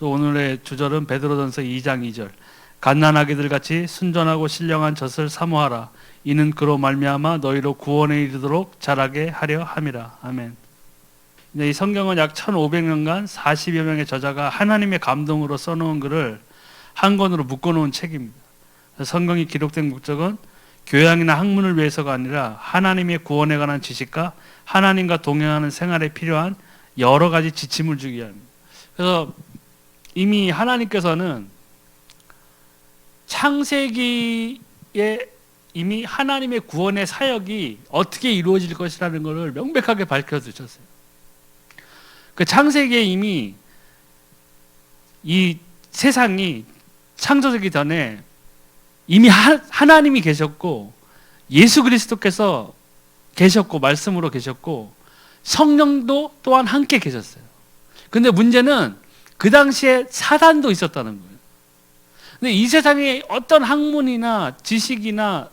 오늘의 주절은 베드로전서 2장 2절. 갓난아기들 같이 순전하고 신령한 젖을 사모하라. 이는 그로 말미암아 너희로 구원에 이르도록 자라게 하려 함이라. 아멘. 이 성경은 약 1500년간 40여 명의 저자가 하나님의 감동으로 써놓은 글을 한 권으로 묶어놓은 책입니다. 성경이 기록된 목적은 교양이나 학문을 위해서가 아니라 하나님의 구원에 관한 지식과 하나님과 동행하는 생활에 필요한 여러 가지 지침을 주기 위함입니다. 그래서 이미 하나님께서는 창세기에 이미 하나님의 구원의 사역이 어떻게 이루어질 것이라는 것을 명백하게 밝혀주셨어요. 그 창세기에 이미 이 세상이 창조되기 전에 이미 하나님이 계셨고 예수 그리스도께서 계셨고 말씀으로 계셨고 성령도 또한 함께 계셨어요. 근데 문제는 그 당시에 사단도 있었다는 거예요. 근데 이 세상에 어떤 학문이나 지식이나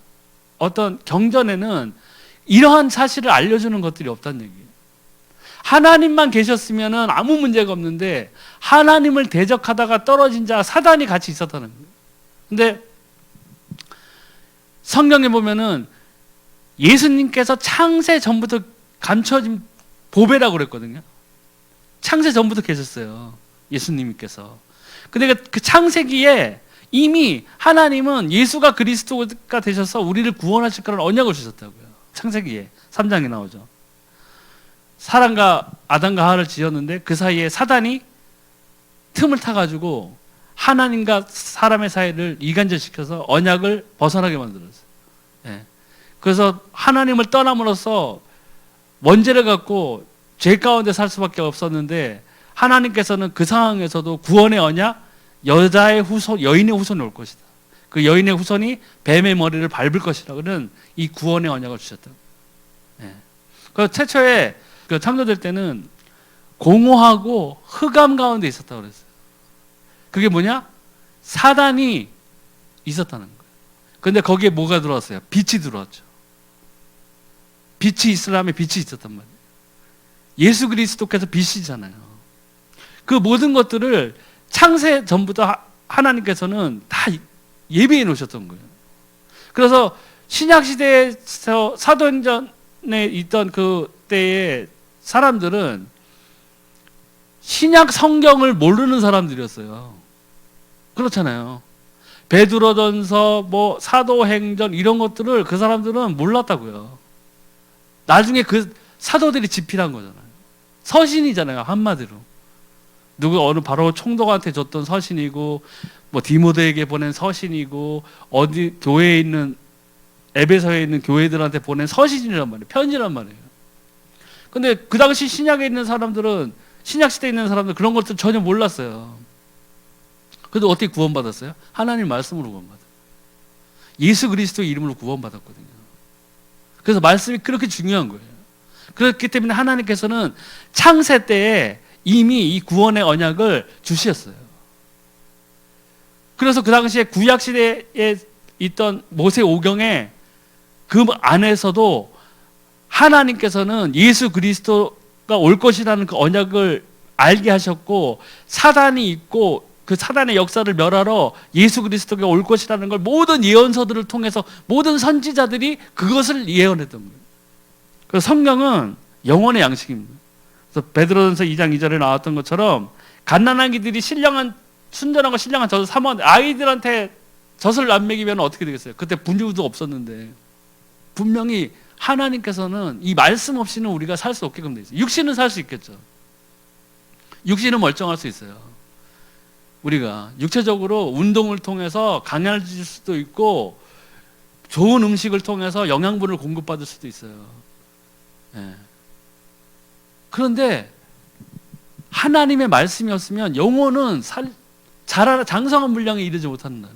어떤 경전에는 이러한 사실을 알려주는 것들이 없다는 얘기예요. 하나님만 계셨으면 아무 문제가 없는데 하나님을 대적하다가 떨어진 자 사단이 같이 있었다는 거예요. 근데 성경에 보면은 예수님께서 창세 전부터 감춰진 보배라고 그랬거든요. 창세 전부터 계셨어요. 예수님께서. 근데 그 창세기에 이미 하나님은 예수가 그리스도가 되셔서 우리를 구원하실 거라는 언약을 주셨다고요. 창세기에 3장에 나오죠. 사람과 아담과 하와를 지었는데 그 사이에 사단이 틈을 타가지고 하나님과 사람의 사이를 이간질시켜서 언약을 벗어나게 만들었어요. 예. 그래서 하나님을 떠남으로써 원죄를 갖고 죄 가운데 살 수밖에 없었는데 하나님께서는 그 상황에서도 구원의 언약, 여인의 후손이 올 것이다. 그 여인의 후손이 뱀의 머리를 밟을 것이다. 그런 이 구원의 언약을 주셨다. 예. 그 최초에 그 창조될 때는 공허하고 흑암 가운데 있었다고 그랬어요. 그게 뭐냐? 사단이 있었다는 거예요. 그런데 거기에 뭐가 들어왔어요? 빛이 들어왔죠. 빛이 있으라면 빛이 있었단 말이에요. 예수 그리스도께서 빛이잖아요. 그 모든 것들을 창세 전부터 하나님께서는 다 예비해 놓으셨던 거예요. 그래서 신약 시대에서 사도행전에 있던 그 때의 사람들은 신약 성경을 모르는 사람들이었어요. 그렇잖아요. 베드로전서, 뭐 사도행전 이런 것들을 그 사람들은 몰랐다고요. 나중에 그 사도들이 집필한 거잖아요. 서신이잖아요, 한마디로. 어느 바로 총독한테 줬던 서신이고, 뭐 디모데에게 보낸 서신이고, 어디 교회에 있는 에베소에 있는 교회들한테 보낸 서신이란 말이에요. 편지란 말이에요. 근데 그 당시 신약에 있는 사람들은 신약 시대에 있는 사람들 그런 것들 전혀 몰랐어요. 그래도 어떻게 구원받았어요? 하나님 말씀으로 구원받았어요. 예수 그리스도의 이름으로 구원받았거든요. 그래서 말씀이 그렇게 중요한 거예요. 그렇기 때문에 하나님께서는 창세 때에 이미 이 구원의 언약을 주셨어요. 그래서 그 당시에 구약 시대에 있던 모세 오경에 그 안에서도 하나님께서는 예수 그리스도가 올 것이라는 그 언약을 알게 하셨고, 사단이 있고 그 사단의 역사를 멸하러 예수 그리스도가 올 것이라는 걸 모든 예언서들을 통해서 모든 선지자들이 그것을 예언했던 거예요. 그래서 성경은 영혼의 양식입니다. 그래서 베드로전서 2장 2절에 나왔던 것처럼 갓난아기들이 순전하고 신령한 젖을 사모하는데 아이들한테 젖을 안 먹이면 어떻게 되겠어요? 그때 분유도 없었는데. 분명히 하나님께서는 이 말씀 없이는 우리가 살 수 없게끔 돼 있어요. 육신은 살 수 있겠죠. 육신은 멀쩡할 수 있어요. 우리가 육체적으로 운동을 통해서 강해질 수도 있고 좋은 음식을 통해서 영양분을 공급받을 수도 있어요. 예. 그런데 하나님의 말씀이었으면 영혼은 장성한 분량에 이르지 못한다는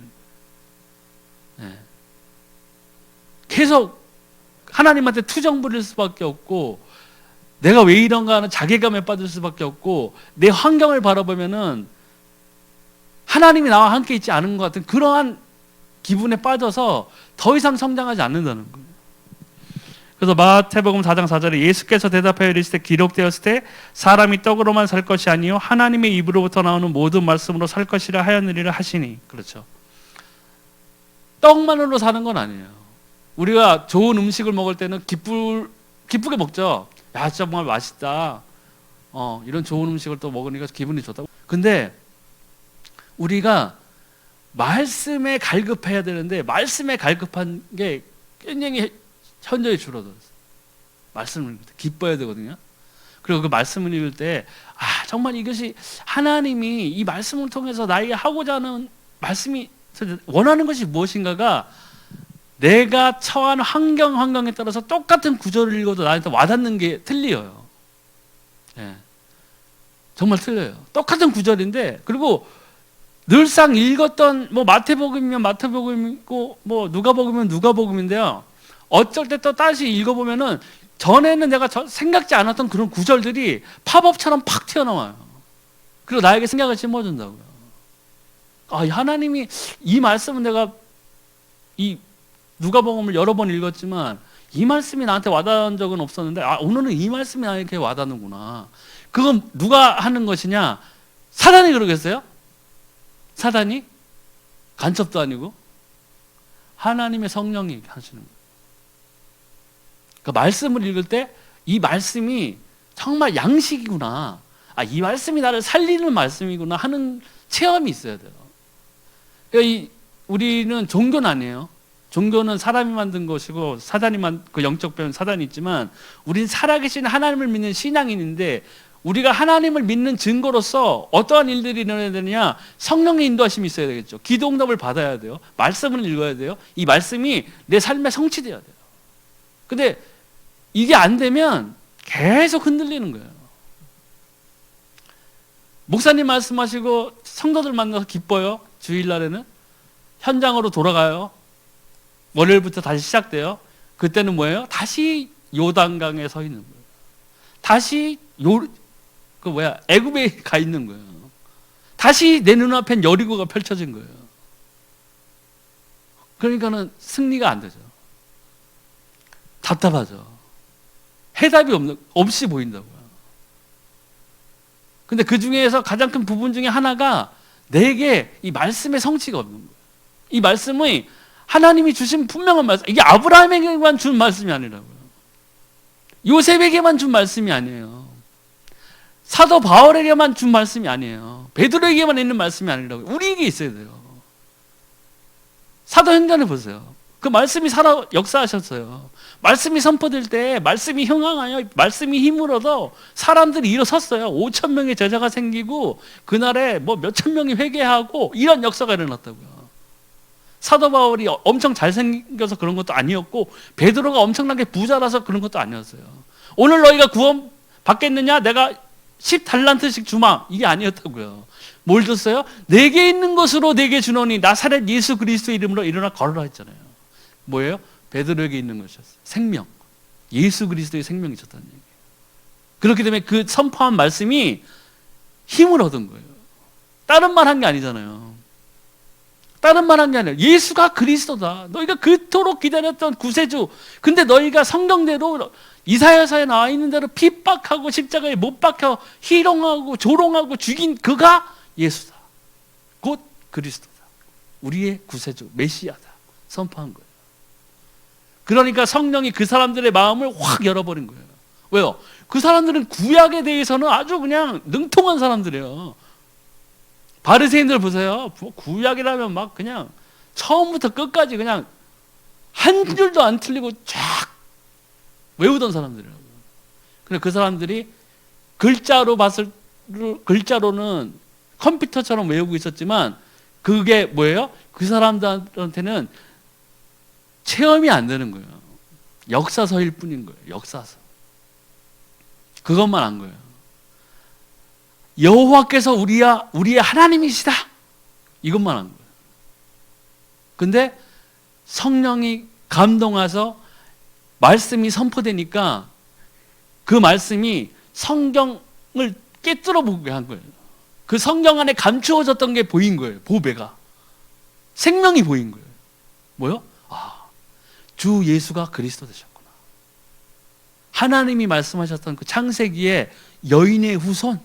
거예요. 예. 계속 하나님한테 투정 부릴 수밖에 없고, 내가 왜 이런가 하는 자괴감에 빠질 수밖에 없고, 내 환경을 바라보면은 하나님이 나와 함께 있지 않은 것 같은 그러한 기분에 빠져서 더 이상 성장하지 않는다는 거예요. 그래서 마태복음 4장 4절에 예수께서 대답하여 이르시되 기록되었을 때 사람이 떡으로만 살 것이 아니요 하나님의 입으로부터 나오는 모든 말씀으로 살 것이라 하였느니라 하시니. 그렇죠. 떡만으로 사는 건 아니에요. 우리가 좋은 음식을 먹을 때는 기쁘게 먹죠. 야, 진짜 정말 맛있다. 이런 좋은 음식을 또 먹으니까 기분이 좋다. 근데 우리가 말씀에 갈급해야 되는데 말씀에 갈급한 게 굉장히 현저히 줄어들었어요. 말씀을 읽을 때 기뻐야 되거든요. 그리고 그 말씀을 읽을 때 정말 이것이 하나님이 이 말씀을 통해서 나에게 하고자 하는 말씀이 원하는 것이 무엇인가가 내가 처한 환경에 따라서 똑같은 구절을 읽어도 나한테 와닿는 게 틀려요. 예. 정말 틀려요. 똑같은 구절인데 그리고 늘상 읽었던 뭐 마태복음이면 마태복음이고 뭐 누가복음이면 누가복음인데요. 어쩔 때 또 다시 읽어보면은 전에는 내가 생각지 않았던 그런 구절들이 팝업처럼 팍 튀어나와요. 그리고 나에게 생각을 심어준다고요. 하나님이 이 말씀은 내가 이 누가복음을 여러 번 읽었지만 이 말씀이 나한테 와닿은 적은 없었는데 오늘은 이 말씀이 나에게 와닿는구나. 그건 누가 하는 것이냐? 사단이 그러겠어요? 사단이? 간첩도 아니고 하나님의 성령이 하시는 거예요. 그 말씀을 읽을 때 이 말씀이 정말 양식이구나. 이 말씀이 나를 살리는 말씀이구나 하는 체험이 있어야 돼요. 그러니까 우리는 종교는 아니에요. 종교는 사람이 만든 것이고 그 영적 배운 사단이 있지만 우리는 살아계신 하나님을 믿는 신앙인인데 우리가 하나님을 믿는 증거로서 어떠한 일들이 일어나야 되느냐? 성령의 인도하심이 있어야 되겠죠. 기도 응답을 받아야 돼요. 말씀을 읽어야 돼요. 이 말씀이 내 삶에 성취돼야 돼요. 근데 이게 안 되면 계속 흔들리는 거예요. 목사님 말씀하시고 성도들 만나서 기뻐요. 주일날에는 현장으로 돌아가요. 월요일부터 다시 시작돼요. 그때는 뭐예요? 다시 요단강에 서 있는 거예요. 다시 애굽에 가 있는 거예요. 다시 내 눈앞엔 여리고가 펼쳐진 거예요. 그러니까는 승리가 안 되죠. 답답하죠. 해답이 없이 보인다고요. 근데 그 중에서 가장 큰 부분 중에 하나가 내게 이 말씀의 성취가 없는 거예요. 이 말씀이 하나님이 주신 분명한 말씀, 이게 아브라함에게만 준 말씀이 아니라고요. 요셉에게만 준 말씀이 아니에요. 사도 바울에게만 준 말씀이 아니에요. 베드로에게만 있는 말씀이 아니라고요. 우리에게 있어야 돼요. 사도행전을 보세요. 그 말씀이 살아 역사하셨어요. 말씀이 선포될 때 말씀이 흥황하여 말씀이 힘을 얻어 사람들이 일어섰어요. 5천 명의 제자가 생기고 그날에 뭐 몇천 명이 회개하고 이런 역사가 일어났다고요. 사도 바울이 엄청 잘생겨서 그런 것도 아니었고 베드로가 엄청나게 부자라서 그런 것도 아니었어요. 오늘 너희가 구원 받겠느냐? 내가 10달란트씩 주마. 이게 아니었다고요. 뭘 줬어요? 내게 있는 것으로 내게 주노니 나사렛 예수 그리스도 이름으로 일어나 걸어라 했잖아요. 뭐예요? 베드로에게 있는 것이었어요. 생명. 예수 그리스도의 생명이 있었다는 얘기예요. 그렇기 때문에 그 선포한 말씀이 힘을 얻은 거예요. 다른 말 한 게 아니잖아요. 다른 말 한 게 아니라 예수가 그리스도다. 너희가 그토록 기다렸던 구세주. 근데 너희가 성경대로 이사야서에 나와 있는 대로 핍박하고 십자가에 못 박혀 희롱하고 조롱하고 죽인 그가 예수다. 곧 그리스도다. 우리의 구세주 메시아다. 선포한 거예요. 그러니까 성령이 그 사람들의 마음을 확 열어버린 거예요. 왜요? 그 사람들은 구약에 대해서는 아주 그냥 능통한 사람들이에요. 바리새인들 보세요. 구약이라면 막 그냥 처음부터 끝까지 그냥 한 줄도 안 틀리고 쫙 외우던 사람들이라고요. 근데 그 사람들이 글자로는 컴퓨터처럼 외우고 있었지만 그게 뭐예요? 그 사람들한테는 체험이 안 되는 거예요. 역사서일 뿐인 거예요. 역사서. 그것만 한 거예요. 여호와께서 우리의 하나님이시다. 이것만 한 거예요. 근데 성령이 감동해서 말씀이 선포되니까 그 말씀이 성경을 깨뚫어 보게 한 거예요. 그 성경 안에 감추어졌던 게 보인 거예요. 보배가. 생명이 보인 거예요. 뭐요? 주 예수가 그리스도 되셨구나. 하나님이 말씀하셨던 그 창세기의 여인의 후손.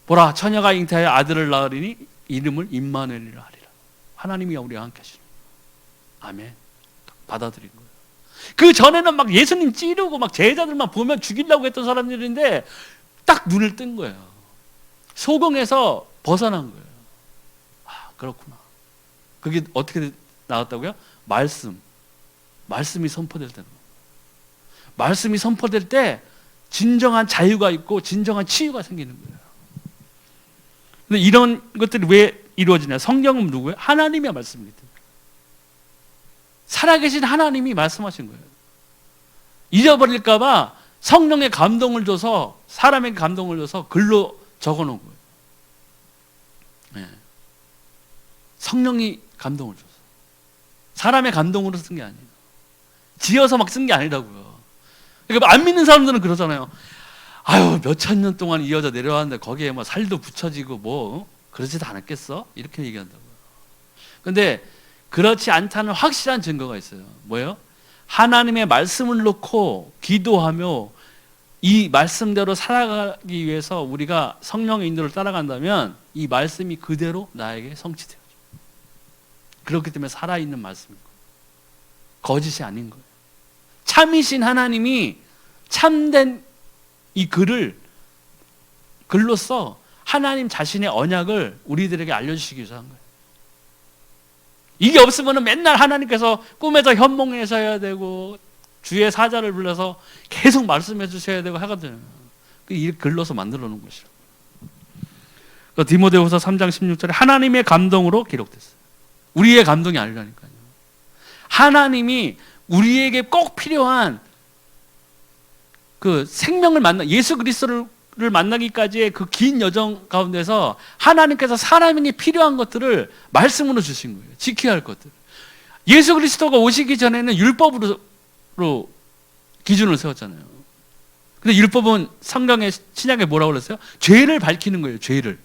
보라, 처녀가 잉태하여 아들을 낳으리니 이름을 임마누엘이라 하리라. 하나님이 우리와 함께 하시는. 아멘. 받아들인 거예요. 그 전에는 막 예수님 찌르고 막 제자들만 보면 죽이려고 했던 사람들인데 딱 눈을 뜬 거예요. 소경에서 벗어난 거예요. 아, 그렇구나. 그게 어떻게 나왔다고요? 말씀이 선포될 때는. 말씀이 선포될 때 진정한 자유가 있고 진정한 치유가 생기는 거예요. 근데 이런 것들이 왜 이루어지냐? 성경은 누구예요? 하나님의 말씀이기 때문에. 살아계신 하나님이 말씀하신 거예요. 잊어버릴까 봐 성령의 감동을 줘서, 사람에게 감동을 줘서 글로 적어놓은 거예요. 네. 성령이 감동을 줬어. 사람의 감동으로 쓴 게 아니에요. 지어서 막 쓴 게 아니라고요. 그러니까 안 믿는 사람들은 그러잖아요. 아유, 몇천 년 동안 이어져 내려왔는데 거기에 뭐 살도 붙여지고 뭐 그러지도 않았겠어? 이렇게 얘기한다고요. 근데 그렇지 않다는 확실한 증거가 있어요. 뭐예요? 하나님의 말씀을 놓고 기도하며 이 말씀대로 살아가기 위해서 우리가 성령의 인도를 따라간다면 이 말씀이 그대로 나에게 성취돼요. 그렇기 때문에 살아있는 말씀인 거예요. 거짓이 아닌 거예요. 참이신 하나님이 참된 이 글로써 하나님 자신의 언약을 우리들에게 알려주시기 위해서 한 거예요. 이게 없으면 맨날 하나님께서 꿈에서 현몽해서 해야 되고 주의 사자를 불러서 계속 말씀해 주셔야 되고 하거든요. 이 글로서 만들어 놓은 것이라고. 디모데후서 3장 16절에 하나님의 감동으로 기록됐어요. 우리의 감동이 아니라니까요. 하나님이 우리에게 꼭 필요한 그 생명을 예수 그리스도를 만나기까지의 그 긴 여정 가운데서 하나님께서 사람에게 필요한 것들을 말씀으로 주신 거예요. 지켜야 할 것들. 예수 그리스도가 오시기 전에는 율법으로 기준을 세웠잖아요. 근데 율법은 성경의 신약에 뭐라고 그랬어요? 죄를 밝히는 거예요. 죄를.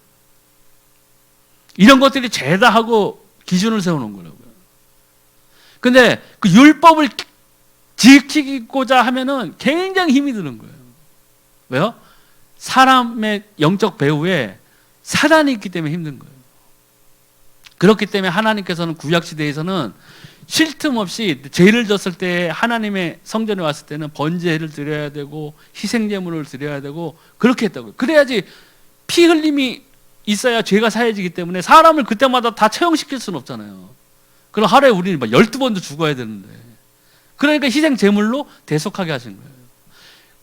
이런 것들이 죄다 하고 기준을 세워놓은 거라고요. 근데 그 율법을 지키고자 하면은 굉장히 힘이 드는 거예요. 왜요? 사람의 영적 배후에 사단이 있기 때문에 힘든 거예요. 그렇기 때문에 하나님께서는 구약시대에서는 쉴 틈 없이 죄를 졌을 때 하나님의 성전에 왔을 때는 번제를 드려야 되고 희생제물을 드려야 되고 그렇게 했다고요. 그래야지 피 흘림이 있어야 죄가 사해지기 때문에 사람을 그때마다 다 처형시킬 수는 없잖아요. 그럼 하루에 우리는 막 12번도 죽어야 되는데, 그러니까 희생제물로 대속하게 하신 거예요.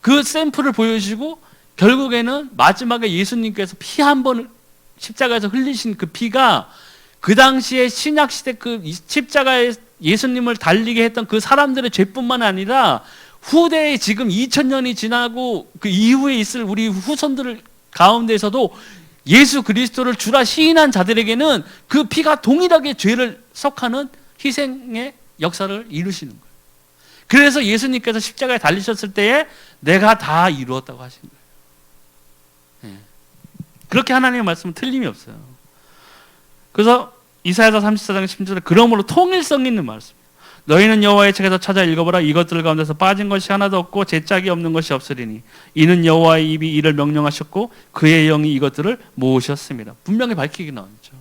그 샘플을 보여주시고 결국에는 마지막에 예수님께서 피 한 번을 십자가에서 흘리신 그 피가 그 당시에 신약시대 그 십자가에 예수님을 달리게 했던 그 사람들의 죄뿐만 아니라 후대에 지금 2000년이 지나고 그 이후에 있을 우리 후손들 가운데서도 예수 그리스도를 주라 시인한 자들에게는 그 피가 동일하게 죄를 속하는 희생의 역사를 이루시는 거예요. 그래서 예수님께서 십자가에 달리셨을 때에 내가 다 이루었다고 하신 거예요. 그렇게 하나님의 말씀은 틀림이 없어요. 그래서 이사야서 34장 10절에 그러므로 통일성 있는 말씀. 너희는 여호와의 책에서 찾아 읽어보라. 이것들 가운데서 빠진 것이 하나도 없고 제짝이 없는 것이 없으리니 이는 여호와의 입이 이를 명령하셨고 그의 영이 이것들을 모으셨습니다. 분명히 밝히게 나왔죠.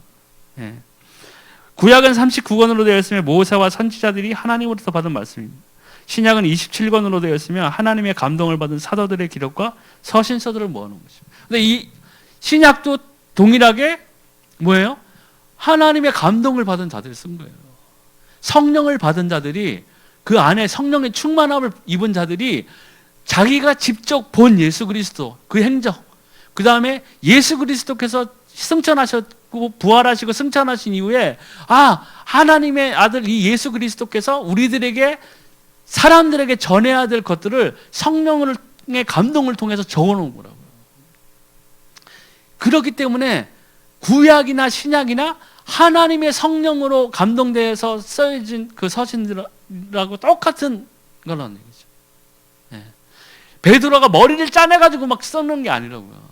구약은 39권으로 되어 있으며 모세와 선지자들이 하나님으로부터 받은 말씀입니다. 신약은 27권으로 되어 있으며 하나님의 감동을 받은 사도들의 기록과 서신서들을 모아놓은 것입니다. 근데 이 신약도 동일하게 뭐예요? 하나님의 감동을 받은 자들이 쓴 거예요. 성령을 받은 자들이, 그 안에 성령의 충만함을 입은 자들이 자기가 직접 본 예수 그리스도 그 행적, 그 다음에 예수 그리스도께서 승천하셨고 부활하시고 승천하신 이후에 하나님의 아들 이 예수 그리스도께서 우리들에게 사람들에게 전해야 될 것들을 성령의 감동을 통해서 적어놓은 거라고요. 그렇기 때문에 구약이나 신약이나 하나님의 성령으로 감동되어서 써진 그 서신들하고 똑같은 거라는 얘기죠. 베드로가 머리를 짜내가지고 막 써놓은 게 아니라고요.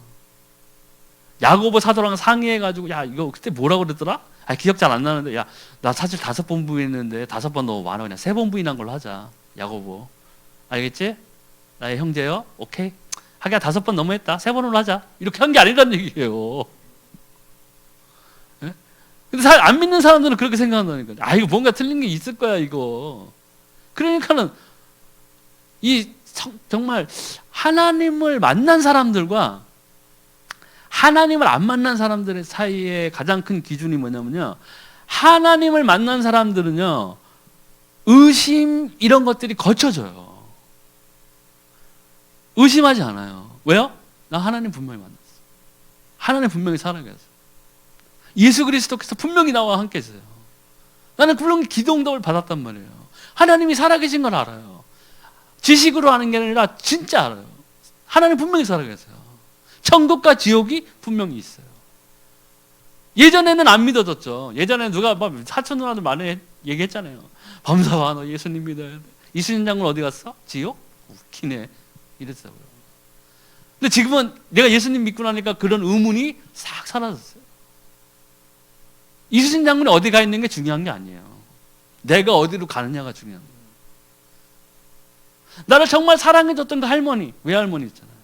야고보 사도랑 상의해가지고 야 이거 그때 뭐라고 그랬더라? 기억 잘 안 나는데 야 나 사실 5번 부인했는데 5번 너무 많아 그냥 3번 부인한 걸로 하자. 야고보 알겠지? 나의 형제요. 오케이. 하기야 5번 너무했다. 3번으로 하자. 이렇게 한 게 아니란 얘기예요. 예? 근데 안 믿는 사람들은 그렇게 생각한다니까. 아, 이거 뭔가 틀린 게 있을 거야, 이거. 그러니까는 정말 하나님을 만난 사람들과 하나님을 안 만난 사람들의 사이에 가장 큰 기준이 뭐냐면요. 하나님을 만난 사람들은요, 의심 이런 것들이 거쳐져요. 의심하지 않아요. 왜요? 나 하나님 분명히 만났어. 하나님 분명히 살아계세요. 예수 그리스도께서 분명히 나와 함께 계세요. 나는 물론 기도응답을 받았단 말이에요. 하나님이 살아계신 걸 알아요. 지식으로 아는 게 아니라 진짜 알아요. 하나님 분명히 살아계세요. 천국과 지옥이 분명히 있어요. 예전에는 안 믿어졌죠. 예전에 누가 사촌 누나들 많이 얘기했잖아요. 범사와 너 예수님 믿어야 돼. 이순신 장군 어디 갔어? 지옥? 웃기네. 이랬다고요. 근데 지금은 내가 예수님 믿고 나니까 그런 의문이 싹 사라졌어요. 이순신 장군이 어디 가 있는 게 중요한 게 아니에요. 내가 어디로 가느냐가 중요한 거예요. 나를 정말 사랑해줬던 그 할머니, 외할머니 있잖아요.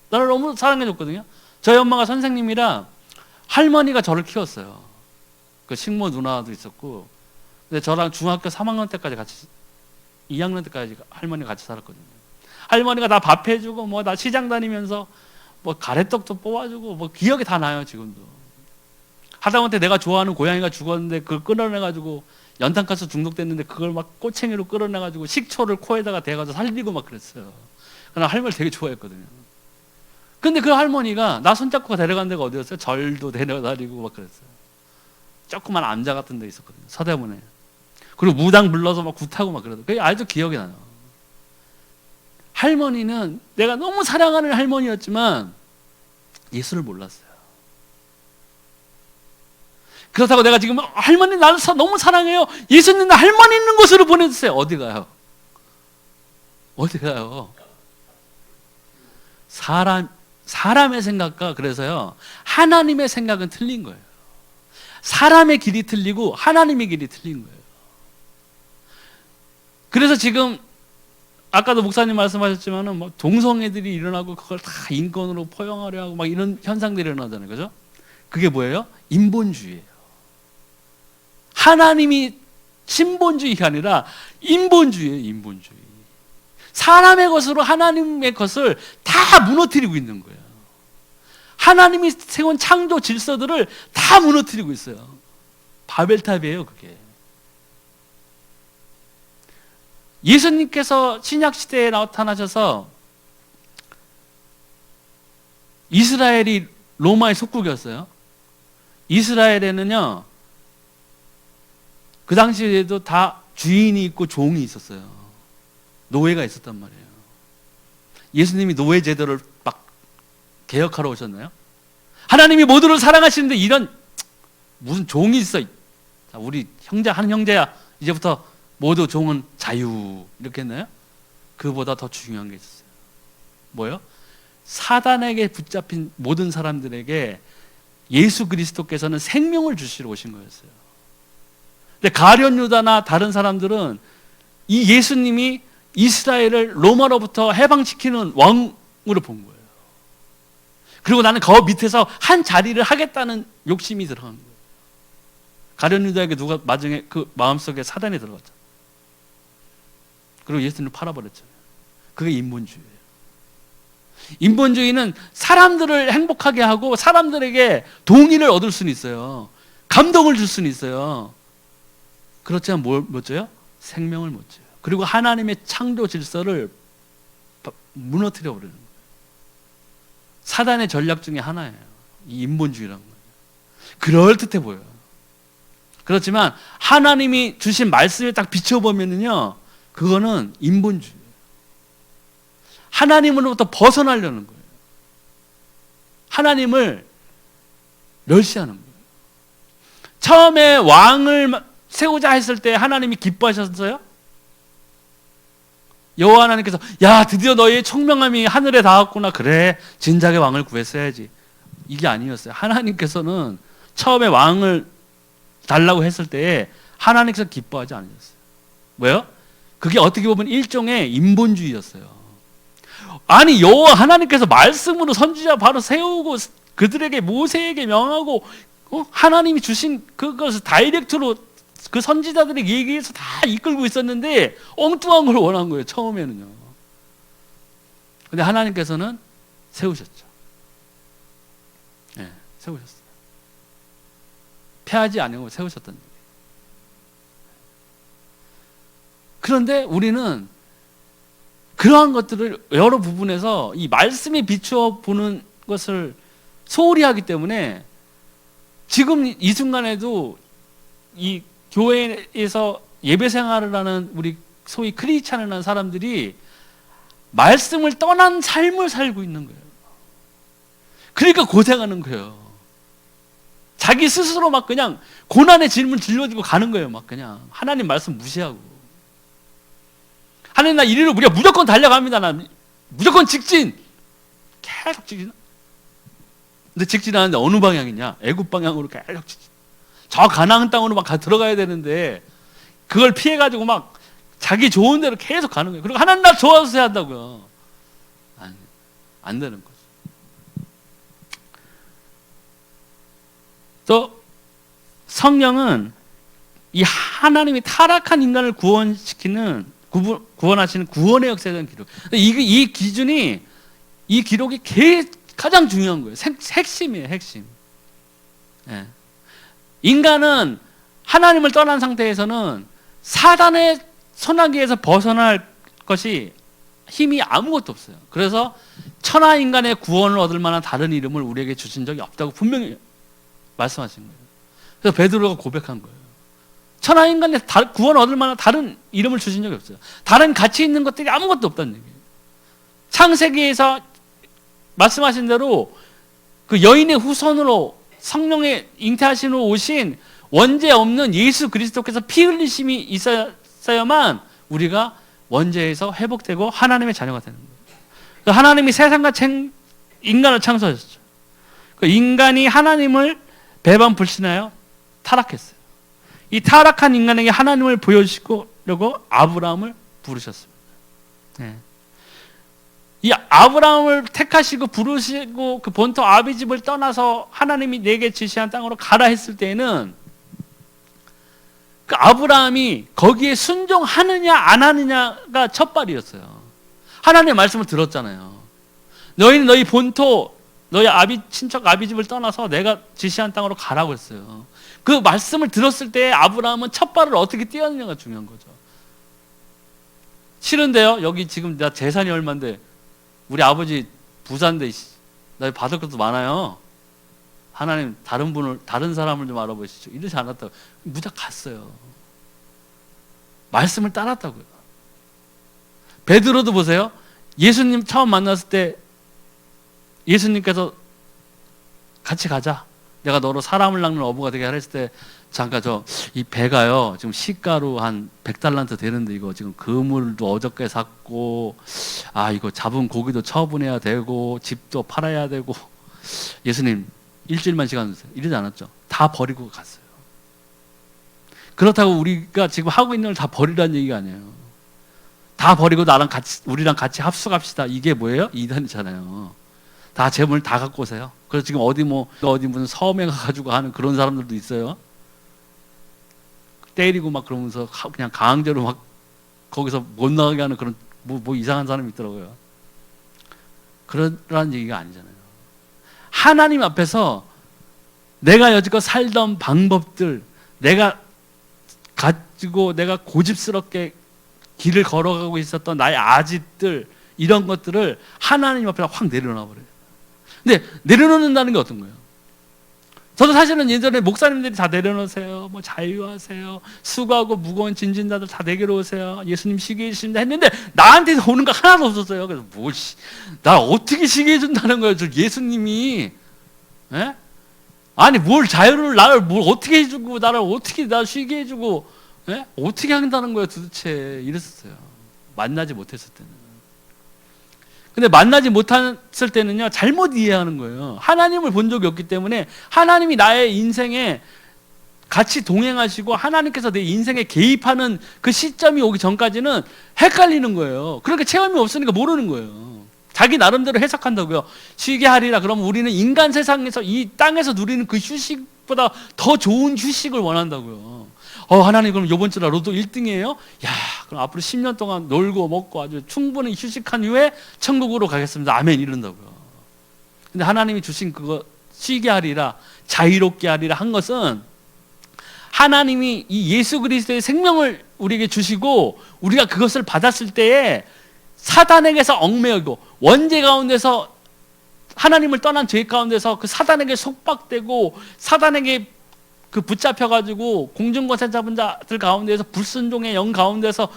나를 너무 사랑해줬거든요. 저희 엄마가 선생님이라 할머니가 저를 키웠어요. 그 식모 누나도 있었고, 근데 저랑 중학교 3학년 때까지 같이, 2학년 때까지 할머니가 같이 살았거든요. 할머니가 나 밥 해주고, 뭐 나 시장 다니면서 뭐 가래떡도 뽑아주고, 뭐 기억이 다 나요, 지금도. 하다못해 내가 좋아하는 고양이가 죽었는데 그걸 끌어내가지고 연탄가스 중독됐는데 그걸 막 꼬챙이로 끌어내가지고 식초를 코에다가 대가지고 살리고 막 그랬어요. 나 할머니 되게 좋아했거든요. 근데 그 할머니가 나 손잡고 데려간 데가 어디였어요? 절도 데려다니고 막 그랬어요. 조그만 암자 같은 데 있었거든요. 서대문에. 그리고 무당 불러서 막 굿하고 막 그러더라고요. 그게 아직도 기억이 나요. 할머니는 내가 너무 사랑하는 할머니였지만 예수를 몰랐어요. 그렇다고 내가 지금 할머니 나를 너무 사랑해요. 예수님 나 할머니 있는 곳으로 보내주세요. 어디 가요? 어디 가요? 사람의 생각과 그래서요, 하나님의 생각은 틀린 거예요. 사람의 길이 틀리고 하나님의 길이 틀린 거예요. 그래서 지금 아까도 목사님 말씀하셨지만은 뭐 동성애들이 일어나고 그걸 다 인권으로 포용하려 하고 막 이런 현상들이 일어나잖아요. 그죠? 그게 뭐예요? 인본주의예요. 하나님이 신본주의가 아니라 인본주의예요. 인본주의. 사람의 것으로 하나님의 것을 다 무너뜨리고 있는 거예요. 하나님이 세운 창조 질서들을 다 무너뜨리고 있어요. 바벨탑이에요, 그게. 예수님께서 신약시대에 나타나셔서 이스라엘이 로마의 속국이었어요. 이스라엘에는요, 그 당시에도 다 주인이 있고 종이 있었어요. 노예가 있었단 말이에요. 예수님이 노예 제도를 막 개혁하러 오셨나요? 하나님이 모두를 사랑하시는데 이런 무슨 종이 있어. 자, 우리 한 형제야. 이제부터 모두 종은 자유. 이렇게 했나요? 그보다 더 중요한 게 있었어요. 뭐요? 사단에게 붙잡힌 모든 사람들에게 예수 그리스도께서는 생명을 주시러 오신 거였어요. 근데 가룟 유다나 다른 사람들은 이 예수님이 이스라엘을 로마로부터 해방시키는 왕으로 본 거예요. 그리고 나는 그 밑에서 한 자리를 하겠다는 욕심이 들어간 거예요. 가룟 유다에게 누가 나중에 그 마음속에 사단이 들어갔죠. 그리고 예수님을 팔아버렸잖아요. 그게 인본주의예요. 인본주의는 사람들을 행복하게 하고 사람들에게 동의를 얻을 수는 있어요. 감동을 줄 수는 있어요. 그렇지만 못 줘요? 생명을 못 줘요. 그리고 하나님의 창조 질서를 무너뜨려 버리는 거예요. 사단의 전략 중에 하나예요. 이 인본주의라는 거예요. 그럴듯해 보여요. 그렇지만 하나님이 주신 말씀에 딱 비춰보면요, 그거는 인본주의예요. 하나님으로부터 벗어나려는 거예요. 하나님을 멸시하는 거예요. 처음에 왕을 세우자 했을 때 하나님이 기뻐하셨어요? 여호와 하나님께서 야 드디어 너의 총명함이 하늘에 닿았구나. 그래 진작에 왕을 구했어야지. 이게 아니었어요. 하나님께서는 처음에 왕을 달라고 했을 때에 하나님께서 기뻐하지 않으셨어요. 왜요? 그게 어떻게 보면 일종의 인본주의였어요. 아니 여호와 하나님께서 말씀으로 선지자 바로 세우고 그들에게 모세에게 명하고 하나님이 주신 그것을 다이렉트로 그 선지자들에게 얘기해서 다 이끌고 있었는데 엉뚱한 걸 원한 거예요. 처음에는요. 근데 하나님께서는 세우셨죠. 네, 세우셨어요. 패하지 않으고 세우셨던 얘기예요. 그런데 우리는 그러한 것들을 여러 부분에서 이 말씀에 비추어 보는 것을 소홀히 하기 때문에 지금 이 순간에도 이 교회에서 예배 생활을 하는 우리 소위 크리스찬을 하는 사람들이 말씀을 떠난 삶을 살고 있는 거예요. 그러니까 고생하는 거예요. 자기 스스로 막 그냥 고난의 질문 질러주고 가는 거예요. 막 그냥 하나님 말씀 무시하고. 하나님 나 이리로 우리가 무조건 달려갑니다. 나 무조건 직진. 계속 직진. 근데 직진하는데 어느 방향이냐? 애굽 방향으로 계속 직진. 저 가나안 땅으로 막 들어가야 되는데 그걸 피해가지고 막 자기 좋은 대로 계속 가는 거예요. 그리고 하나님 나 좋아서 해야 한다고요. 안 되는 거죠. 또 성령은 이 하나님이 타락한 인간을 구원하시는 구원의 역사에 대한 기록. 이 기준이 이 기록이 가장 중요한 거예요. 핵심이에요, 핵심. 예. 인간은 하나님을 떠난 상태에서는 사단의 손아귀에서 벗어날 것이 힘이 아무것도 없어요. 그래서 천하 인간의 구원을 얻을 만한 다른 이름을 우리에게 주신 적이 없다고 분명히 말씀하신 거예요. 그래서 베드로가 고백한 거예요. 천하 인간의 구원을 얻을 만한 다른 이름을 주신 적이 없어요. 다른 가치 있는 것들이 아무것도 없다는 얘기예요. 창세기에서 말씀하신 대로 그 여인의 후손으로 성령의 잉태하시는 오신 원죄 없는 예수 그리스도께서 피 흘리심이 있어야만 우리가 원죄에서 회복되고 하나님의 자녀가 되는 거예요. 하나님이 세상과 인간을 창조하셨죠. 그 인간이 하나님을 배반 불신하여 타락했어요. 이 타락한 인간에게 하나님을 보여주시려고 아브라함을 부르셨습니다. 네. 이 아브라함을 택하시고 부르시고 그 본토 아비집을 떠나서 하나님이 내게 지시한 땅으로 가라 했을 때에는 그 아브라함이 거기에 순종하느냐 안 하느냐가 첫발이었어요. 하나님의 말씀을 들었잖아요. 너희는 너희 본토 너희 친척 아비집을 떠나서 내가 지시한 땅으로 가라고 했어요. 그 말씀을 들었을 때 아브라함은 첫발을 어떻게 띄었느냐가 중요한 거죠. 싫은데요. 여기 지금 나 재산이 얼만데 우리 아버지 부자인데 나 받을 것도 많아요. 하나님 다른 사람을 좀 알아보시죠. 이러지 않았다고. 무작 갔어요. 말씀을 따랐다고요. 베드로도 보세요. 예수님 처음 만났을 때 예수님께서 같이 가자. 내가 너로 사람을 낚는 어부가 되게 하라 했을 때 잠깐 이 배가요 지금 시가로 한 100달란트 되는데 이거 지금 그물도 어저께 샀고 이거 잡은 고기도 처분해야 되고 집도 팔아야 되고 예수님 일주일만 시간 주세요. 이러지 않았죠. 다 버리고 갔어요. 그렇다고 우리가 지금 하고 있는 걸 다 버리라는 얘기가 아니에요. 다 버리고 우리랑 같이 합숙합시다. 이게 뭐예요? 이단이잖아요. 다 재물 다 갖고 오세요. 그래서 지금 어디 무슨 섬에 가가지고 하는 그런 사람들도 있어요. 때리고 막 그러면서 그냥 강제로 막 거기서 못 나가게 하는 그런 뭐 이상한 사람이 있더라고요. 그러라는 얘기가 아니잖아요. 하나님 앞에서 내가 여지껏 살던 방법들, 내가 가지고 내가 고집스럽게 길을 걸어가고 있었던 나의 아집들, 이런 것들을 하나님 앞에 확 내려놔 버려요. 근데 내려놓는다는 게 어떤 거예요? 저도 사실은 예전에 목사님들이 다 내려놓으세요. 뭐 자유하세요. 수고하고 무거운 짐진자들 다 내게로 오세요. 예수님 쉬게 해주신다 했는데 나한테 오는 거 하나도 없었어요. 그래서 나 어떻게 쉬게 해준다는 거예요? 저 예수님이. 에? 아니 뭘 자유를 나를 뭘 어떻게 해주고 나를 어떻게 나 쉬게 해주고 에? 어떻게 한다는 거예요 도대체. 이랬었어요. 만나지 못했을 때는. 근데 만나지 못했을 때는요 잘못 이해하는 거예요. 하나님을 본 적이 없기 때문에 하나님이 나의 인생에 같이 동행하시고 하나님께서 내 인생에 개입하는 그 시점이 오기 전까지는 헷갈리는 거예요. 그러니까 체험이 없으니까 모르는 거예요. 자기 나름대로 해석한다고요. 쉬게 하리라. 그러면 우리는 인간 세상에서 이 땅에서 누리는 그 휴식보다 더 좋은 휴식을 원한다고요. 하나님 그럼 이번 주라 로또 1등이에요? 야, 그럼 앞으로 10년 동안 놀고 먹고 아주 충분히 휴식한 후에 천국으로 가겠습니다. 아멘 이런다고요. 근데 하나님이 주신 그거 쉬게 하리라, 자유롭게 하리라 한 것은 하나님이 이 예수 그리스도의 생명을 우리에게 주시고 우리가 그것을 받았을 때에 사단에게서 얽매이고 원죄 가운데서 하나님을 떠난 죄 가운데서 그 사단에게 속박되고 사단에게 그 붙잡혀가지고 공중권세 잡은 자들 가운데서 불순종의 영 가운데서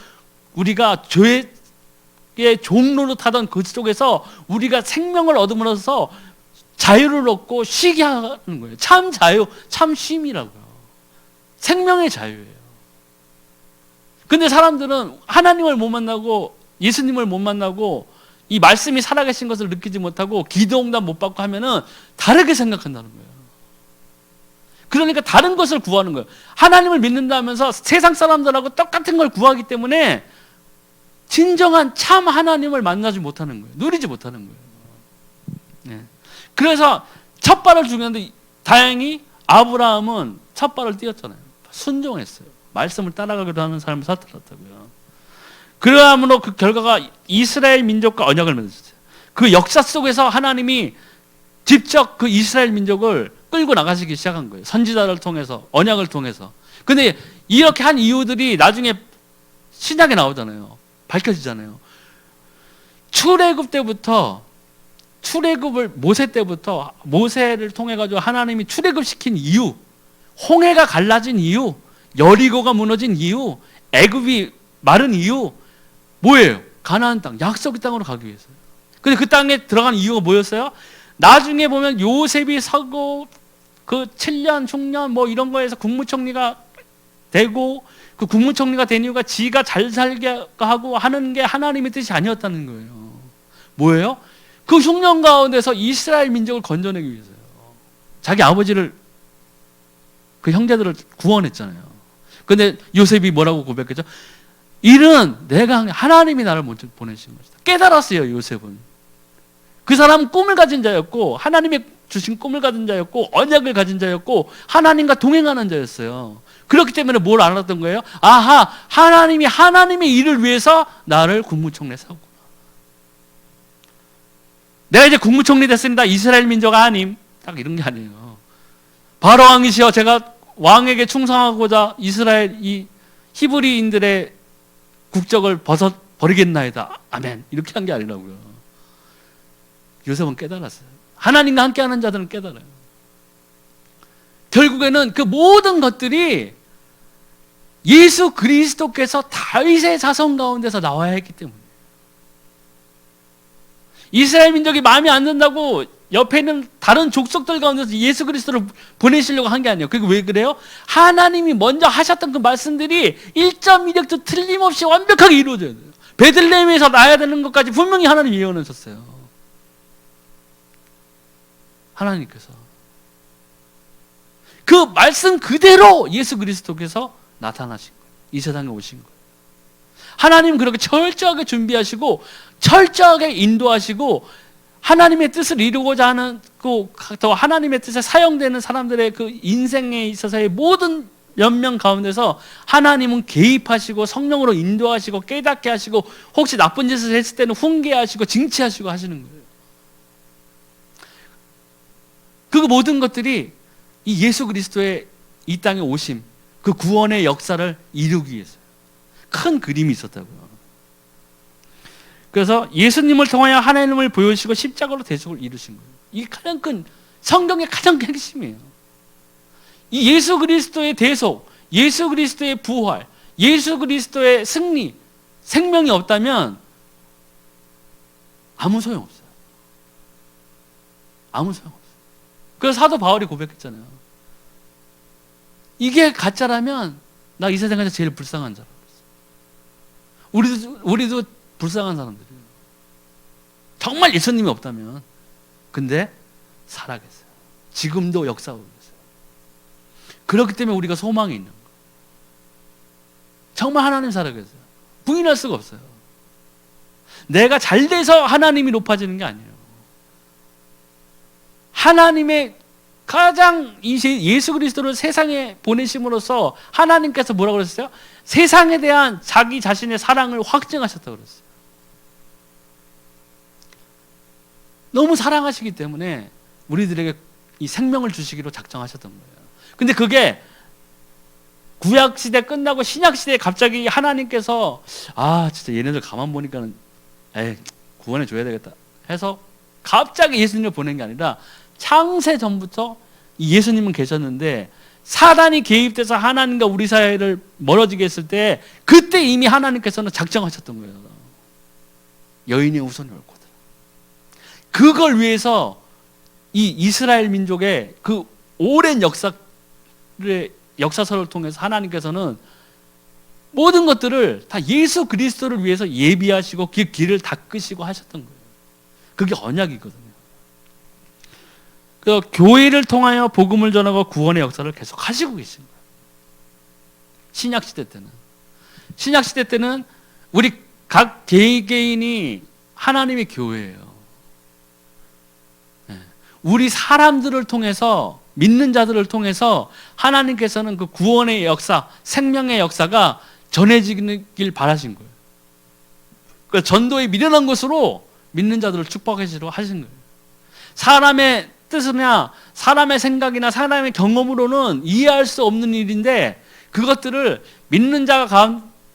우리가 죄의 종로로 타던 그 속에서 우리가 생명을 얻음으로써 자유를 얻고 쉬게 하는 거예요. 참 자유, 참 쉼이라고요. 생명의 자유예요. 근데 사람들은 하나님을 못 만나고 예수님을 못 만나고 이 말씀이 살아계신 것을 느끼지 못하고 기도응답 못 받고 하면은 다르게 생각한다는 거예요. 그러니까 다른 것을 구하는 거예요. 하나님을 믿는다면서 세상 사람들하고 똑같은 걸 구하기 때문에 진정한 참 하나님을 만나지 못하는 거예요. 누리지 못하는 거예요. 네. 그래서 첫 발을 죽였는데 다행히 아브라함은 첫 발을 띄었잖아요. 순종했어요. 말씀을 따라가기도 하는 삶을 살았다고요. 그러함으로 그 결과가 이스라엘 민족과 언약을 맺었어요. 그 역사 속에서 하나님이 직접 그 이스라엘 민족을 끌고 나가시기 시작한 거예요. 선지자를 통해서, 언약을 통해서. 근데 이렇게 한 이유들이 나중에 신약에 나오잖아요. 밝혀지잖아요. 출애굽을 모세 때부터 모세를 통해 가지고 하나님이 출애굽시킨 이유, 홍해가 갈라진 이유, 여리고가 무너진 이유, 애굽이 마른 이유 뭐예요? 가나안 땅, 약속의 땅으로 가기 위해서요. 근데 그 땅에 들어간 이유가 뭐였어요? 나중에 보면 요셉이 서고 그 7년, 흉년 뭐 이런 거에서 국무총리가 되고 그 국무총리가 된 이유가 지가 잘 살게 하고 하는 게 하나님의 뜻이 아니었다는 거예요. 뭐예요? 그 흉년 가운데서 이스라엘 민족을 건져내기 위해서요. 자기 아버지를 그 형제들을 구원했잖아요. 근데 요셉이 뭐라고 고백했죠? 이는 내가 하나님이 나를 먼저 보내신 것이다. 깨달았어요. 요셉은. 그 사람은 꿈을 가진 자였고 하나님의 주신 꿈을 가진 자였고 언약을 가진 자였고 하나님과 동행하는 자였어요. 그렇기 때문에 뭘 알았던 거예요? 아하, 하나님이 하나님의 일을 위해서 나를 국무총리에 세우구나. 내가 이제 국무총리 됐습니다. 이스라엘 민족 하나님. 딱 이런 게 아니에요. 바로 왕이시여 제가 왕에게 충성하고자 이스라엘 이 히브리인들의 국적을 버리겠나이다. 아멘. 이렇게 한 게 아니라고요. 요셉은 깨달았어요. 하나님과 함께하는 자들은 깨달아요. 결국에는 그 모든 것들이 예수 그리스도께서 다윗의 자손 가운데서 나와야 했기 때문에 이스라엘 민족이 마음에 안 든다고 옆에 있는 다른 족속들 가운데서 예수 그리스도를 보내시려고 한 게 아니에요. 그게 왜 그래요? 하나님이 먼저 하셨던 그 말씀들이 1.1획도 틀림없이 완벽하게 이루어져야 돼요. 베들레헴에서 나야 되는 것까지 분명히 하나님이 예언하셨어요. 하나님께서 그 말씀 그대로 예수 그리스도께서 나타나신 거예요. 이 세상에 오신 거예요. 하나님 그렇게 철저하게 준비하시고 철저하게 인도하시고 하나님의 뜻을 이루고자 하는 또 하나님의 뜻에 사용되는 사람들의 그 인생에 있어서의 모든 연명 가운데서 하나님은 개입하시고 성령으로 인도하시고 깨닫게 하시고 혹시 나쁜 짓을 했을 때는 훈계하시고 징치하시고 하시는 거예요. 그 모든 것들이 이 예수 그리스도의 이 땅에 오심, 그 구원의 역사를 이루기 위해서 큰 그림이 있었다고요. 그래서 예수님을 통하여 하나님을 보여주시고 십자가로 대속을 이루신 거예요. 이게 가장 큰 성경의 가장 큰 핵심이에요. 이 예수 그리스도의 대속, 예수 그리스도의 부활, 예수 그리스도의 승리, 생명이 없다면 아무 소용없어요. 아무 소용없어요. 그래서 사도 바울이 고백했잖아요. 이게 가짜라면 나 이 세상에서 제일 불쌍한 자라고 했어요. 우리도 불쌍한 사람들이에요. 정말 예수님이 없다면. 근데 살아계세요. 지금도 역사하고 계세요. 그렇기 때문에 우리가 소망이 있는 거예요. 정말 하나님 살아계세요. 부인할 수가 없어요. 내가 잘 돼서 하나님이 높아지는 게 아니에요. 하나님의 가장 예수 그리스도를 세상에 보내심으로써 하나님께서 뭐라고 그랬어요? 세상에 대한 자기 자신의 사랑을 확증하셨다고 그랬어요. 너무 사랑하시기 때문에 우리들에게 이 생명을 주시기로 작정하셨던 거예요. 근데 그게 구약 시대 끝나고 신약 시대에 갑자기 하나님께서 진짜 얘네들 가만 보니까는 구원해 줘야 되겠다 해서 갑자기 예수님을 보낸 게 아니라 창세 전부터 예수님은 계셨는데 사단이 개입돼서 하나님과 우리 사이를 멀어지게 했을 때 그때 이미 하나님께서는 작정하셨던 거예요. 여인의 후손이 올 거다. 그걸 위해서 이 이스라엘 민족의 그 오랜 역사서를 통해서 하나님께서는 모든 것들을 다 예수 그리스도를 위해서 예비하시고 그 길을 닦으시고 하셨던 거예요. 그게 언약이거든요. 그 교회를 통하여 복음을 전하고 구원의 역사를 계속 하시고 계신 거예요. 신약 시대 때는 우리 각 개인이 하나님의 교회예요. 우리 사람들을 통해서, 믿는 자들을 통해서 하나님께서는 그 구원의 역사, 생명의 역사가 전해지길 바라신 거예요. 그 전도에 미련한 것으로 믿는 자들을 축복하시려 하신 거예요. 사람의 뜻이나 사람의 생각이나 사람의 경험으로는 이해할 수 없는 일인데 그것들을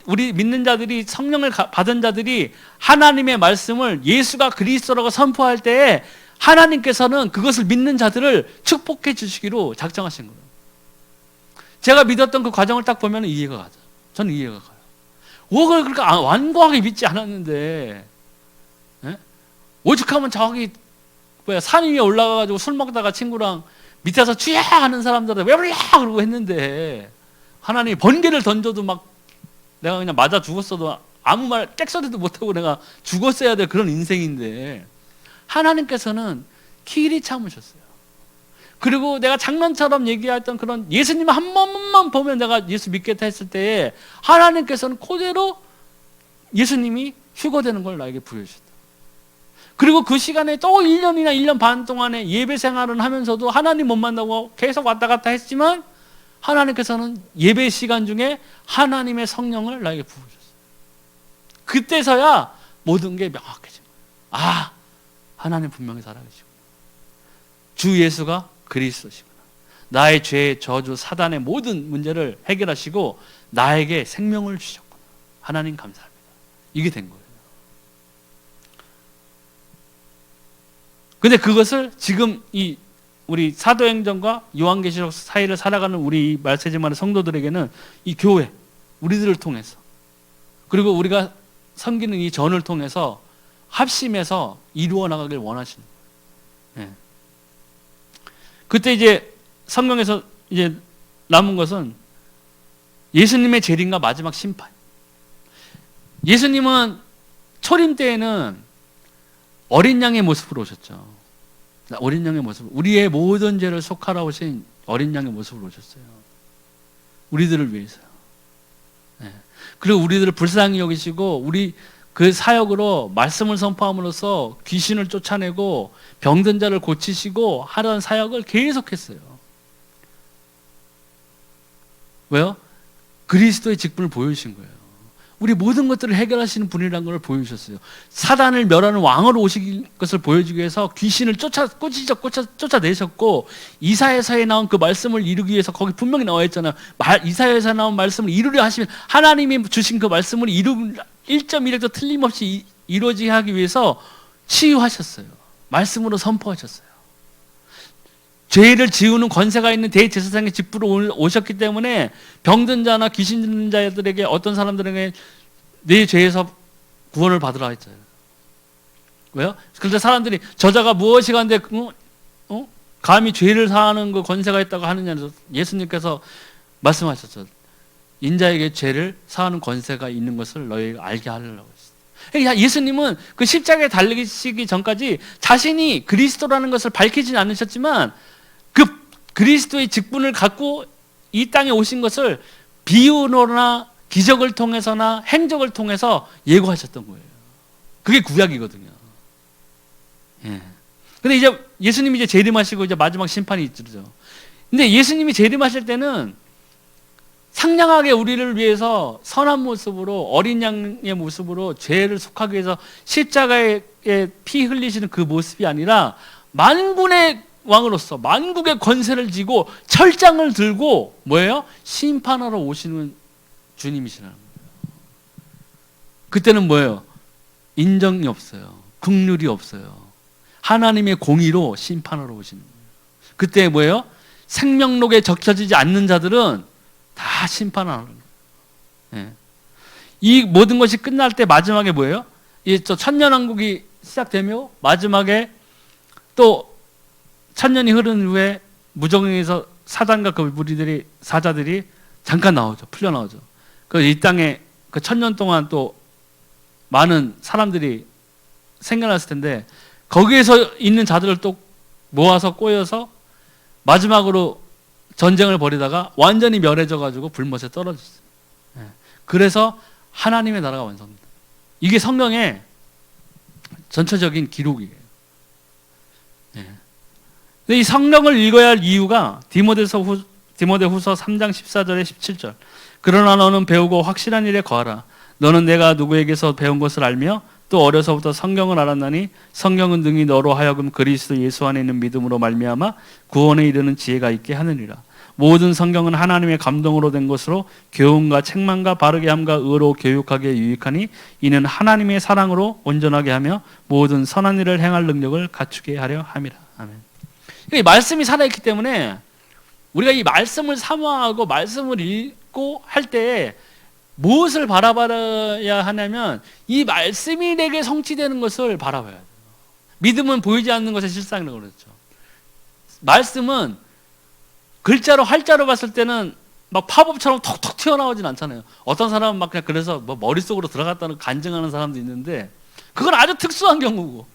우리 믿는 자들이, 성령을 받은 자들이 하나님의 말씀을 예수가 그리스도라고 선포할 때에 하나님께서는 그것을 믿는 자들을 축복해 주시기로 작정하신 거예요. 제가 믿었던 그 과정을 딱 보면 이해가 가죠. 저는 이해가 가요. 그걸 그렇게 완고하게 믿지 않았는데, 오죽하면 저기 산 위에 올라가가지고 술 먹다가 친구랑 밑에서 쥐야 하는 사람들한테 왜 불러 그러고 했는데 하나님이 번개를 던져도 막 내가 그냥 맞아 죽었어도 아무 말 객소리도 못하고 내가 죽었어야 될 그런 인생인데 하나님께서는 길이 참으셨어요. 그리고 내가 장난처럼 얘기했던 그런 예수님 한 번만 보면 내가 예수 믿겠다 했을 때에 하나님께서는 그대로 예수님이 휴거되는 걸 나에게 부여주셨다. 그리고 그 시간에 또 1년이나 1년 반 동안에 예배 생활을 하면서도 하나님 못 만나고 계속 왔다 갔다 했지만 하나님께서는 예배 시간 중에 하나님의 성령을 나에게 부어주셨어요. 그때서야 모든 게 명확해진 거예요. 하나님 분명히 살아계시구나. 주 예수가 그리스도시구나. 나의 죄, 저주, 사단의 모든 문제를 해결하시고 나에게 생명을 주셨구나. 하나님 감사합니다. 이게 된 거예요. 근데 그것을 지금 우리 사도행전과 요한계시록 사이를 살아가는 우리 말세지만의 성도들에게는 이 교회, 우리들을 통해서 그리고 우리가 섬기는 이 전을 통해서 합심해서 이루어 나가길 원하시는 거예요. 그때 이제 성경에서 이제 남은 것은 예수님의 재림과 마지막 심판. 예수님은 초림 때에는 어린 양의 모습으로 오셨죠. 어린 양의 모습, 우리의 모든 죄를 속하라 오신 어린 양의 모습으로 오셨어요. 우리들을 위해서요. 그리고 우리들을 불쌍히 여기시고 우리 그 사역으로 말씀을 선포함으로써 귀신을 쫓아내고 병든 자를 고치시고 하던 사역을 계속했어요. 왜요? 그리스도의 직분을 보여주신 거예요. 우리 모든 것들을 해결하시는 분이라는 걸 보여주셨어요. 사단을 멸하는 왕으로 오실 것을 보여주기 위해서 귀신을 쫓아내셨고 이사야서에 나온 그 말씀을 이루기 위해서 거기 분명히 나와 있잖아요. 이사야서에 나온 말씀을 이루려 하시면 하나님이 주신 그 말씀을 1.1획도 틀림없이 이루어지게 하기 위해서 치유하셨어요. 말씀으로 선포하셨어요. 죄를 지우는 권세가 있는 대제사장의 직분으로 오셨기 때문에 병든 자나 귀신 들린 자들에게 어떤 사람들에게 내 죄에서 구원을 받으라 했잖아요. 왜요? 그런데 사람들이 저자가 무엇이 간데 감히 죄를 사하는 그 권세가 있다고 하느냐 해서 예수님께서 말씀하셨죠. 인자에게 죄를 사하는 권세가 있는 것을 너희가 알게 하려고 했어요. 예수님은 그 십자가에 달리시기 전까지 자신이 그리스도라는 것을 밝히진 않으셨지만 그 그리스도의 직분을 갖고 이 땅에 오신 것을 비유로나 기적을 통해서나 행적을 통해서 예고하셨던 거예요. 그게 구약이거든요. 예. 근데 이제 예수님이 이제 재림하시고 이제 마지막 심판이 있죠. 근데 예수님이 재림하실 때는 상냥하게 우리를 위해서 선한 모습으로 어린 양의 모습으로 죄를 속하기 위해서 십자가에 피 흘리시는 그 모습이 아니라 만군의 왕으로서 만국의 권세를 쥐고 철장을 들고 뭐예요? 심판하러 오시는 주님이시라는 거예요. 그때는 뭐예요? 인정이 없어요. 긍휼이 없어요. 하나님의 공의로 심판하러 오시는 거예요. 그때 뭐예요? 생명록에 적혀지지 않는 자들은 다 심판하는 거예요. 예. 이 모든 것이 끝날 때 마지막에 뭐예요? 이 천년왕국이 시작되며 마지막에 또 천년이 흐른 후에 무정에서 사단과 그 무리들이 사자들이 잠깐 나오죠. 풀려 나오죠. 그 이 땅에 그 천년 동안 또 많은 사람들이 생겨났을 텐데 거기에서 있는 자들을 또 모아서 꼬여서 마지막으로 전쟁을 벌이다가 완전히 멸해져 가지고 불못에 떨어졌어요. 그래서 하나님의 나라가 완성됩니다. 이게 성경의 전체적인 기록이에요. 근데 이 성경을 읽어야 할 이유가 디모데후서 3장 14절에 17절. 그러나 너는 배우고 확실한 일에 거하라. 너는 내가 누구에게서 배운 것을 알며 또 어려서부터 성경을 알았나니 성경은 능히 너로 하여금 그리스도 예수 안에 있는 믿음으로 말미암아 구원에 이르는 지혜가 있게 하느니라. 모든 성경은 하나님의 감동으로 된 것으로 교훈과 책망과 바르게 함과 의로 교육하기에 유익하니 이는 하나님의 사랑으로 온전하게 하며 모든 선한 일을 행할 능력을 갖추게 하려 함이라. 아멘. 이 말씀이 살아있기 때문에 우리가 이 말씀을 사모하고 말씀을 읽고 할 때 무엇을 바라봐야 하냐면 이 말씀이 내게 성취되는 것을 바라봐야 돼요. 믿음은 보이지 않는 것의 실상이라고 그랬죠. 말씀은 글자로 활자로 봤을 때는 막 파법처럼 톡톡 튀어나오진 않잖아요. 어떤 사람은 막 그냥 그래서 뭐 머릿속으로 들어갔다는 간증하는 사람도 있는데 그건 아주 특수한 경우고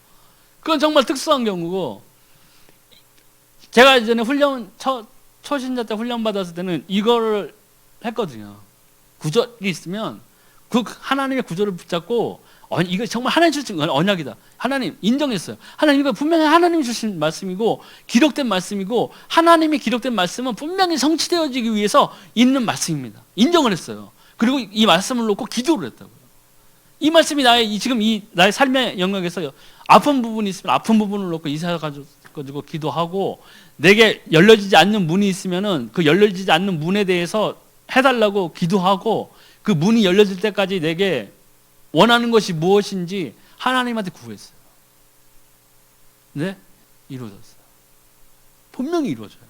그건 정말 특수한 경우고 제가 이전에 초신자 때 훈련 받았을 때는 이거를 했거든요. 구절이 있으면 그 하나님의 구절을 붙잡고 이거 정말 하나님 주신 언약이다. 하나님 인정했어요. 하나님 이거 분명히 하나님이 주신 말씀이고 기록된 말씀이고 하나님이 기록된 말씀은 분명히 성취되어지기 위해서 있는 말씀입니다. 인정을 했어요. 그리고 이 말씀을 놓고 기도를 했다고요. 이 말씀이 나의 삶의 영역에서 아픈 부분이 있으면 아픈 부분을 놓고 이사해 가지고 기도하고 내게 열려지지 않는 문이 있으면은 그 열려지지 않는 문에 대해서 해달라고 기도하고 그 문이 열려질 때까지 내게 원하는 것이 무엇인지 하나님한테 구했어요. 근데 이루어졌어요. 분명히 이루어져요.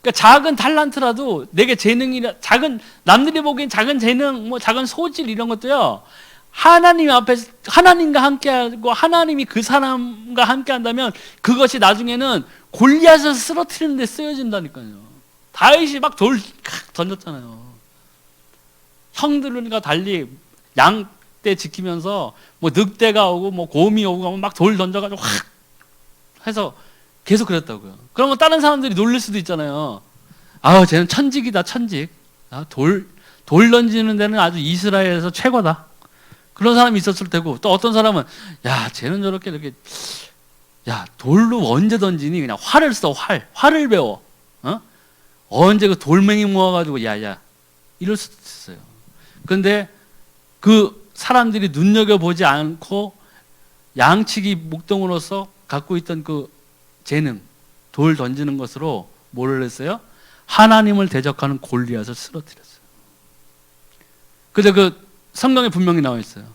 그러니까 작은 탈란트라도 내게 작은 남들이 보기엔 작은 재능, 뭐 작은 소질 이런 것도요. 하나님 앞에서 하나님과 함께하고 하나님이 그 사람과 함께한다면 그것이 나중에는 골리앗을 쓰러뜨리는 데 쓰여진다니까요. 다윗이 막 돌 던졌잖아요. 형들과 달리 양떼 지키면서 뭐 늑대가 오고 뭐 곰이 오고 막 돌 던져가지고 확 해서 계속 그랬다고요. 그러면 다른 사람들이 놀릴 수도 있잖아요. 쟤는 천직이다, 천직. 돌 던지는 데는 아주 이스라엘에서 최고다. 그런 사람이 있었을 테고 또 어떤 사람은 쟤는 저렇게 이렇게 돌로 언제 던지니? 그냥 활을 써, 활을 배워. 언제 그 돌멩이 모아가지고 이럴 수도 있어요. 그런데 그 사람들이 눈여겨보지 않고 양치기 목동으로서 갖고 있던 그 재능, 돌 던지는 것으로 뭐를 했어요? 하나님을 대적하는 골리앗을 쓰러뜨렸어요. 그래서 그 성경에 분명히 나와 있어요.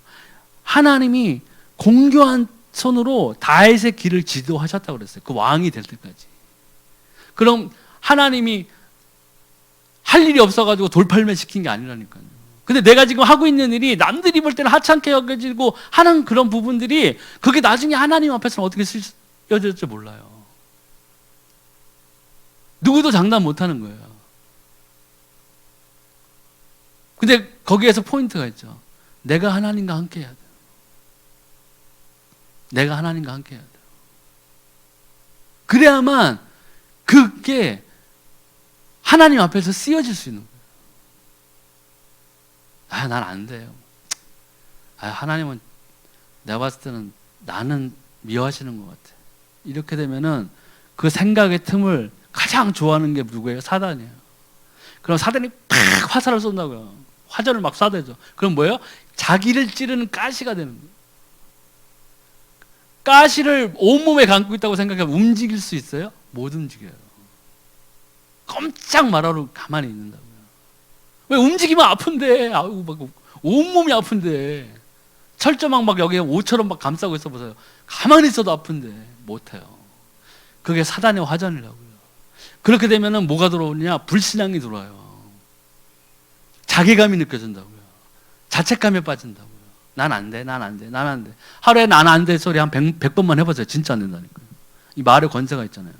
하나님이 공교한 손으로 다윗의 길을 지도하셨다고 그랬어요. 그 왕이 될 때까지. 그럼 하나님이 할 일이 없어가지고 돌팔매 시킨 게 아니라니까요. 근데 내가 지금 하고 있는 일이 남들이 볼 때는 하찮게 여겨지고 하는 그런 부분들이 그게 나중에 하나님 앞에서는 어떻게 쓰여질지 몰라요. 누구도 장담 못하는 거예요. 근데 거기에서 포인트가 있죠. 내가 하나님과 함께 해야 돼요. 내가 하나님과 함께 해야 돼요. 그래야만 그게 하나님 앞에서 쓰여질 수 있는 거예요. 난 안 돼요. 하나님은 내가 봤을 때는 나는 미워하시는 것 같아. 이렇게 되면은 그 생각의 틈을 가장 좋아하는 게 누구예요? 사단이에요. 그럼 사단이 팍 화살을 쏜다고요. 화전을 막 쏴대죠. 그럼 뭐예요? 자기를 찌르는 가시가 되는 거예요. 가시를 온몸에 감고 있다고 생각하면 움직일 수 있어요? 못 움직여요. 꼼짝 말하러 가만히 있는다고요. 왜? 움직이면 아픈데. 아이고, 막 온몸이 아픈데. 철조망 막 여기에 옷처럼 막 감싸고 있어 보세요. 가만히 있어도 아픈데 못해요. 그게 사단의 화전이라고요. 그렇게 되면은 뭐가 들어오냐? 불신앙이 들어와요. 자괴감이 느껴진다고요. 자책감에 빠진다고요. 난 안 돼, 난 안 돼, 난 안 돼. 하루에 난 안 돼 소리 한 100번만 해보세요. 진짜 안 된다니까요. 이 말에 권세가 있잖아요.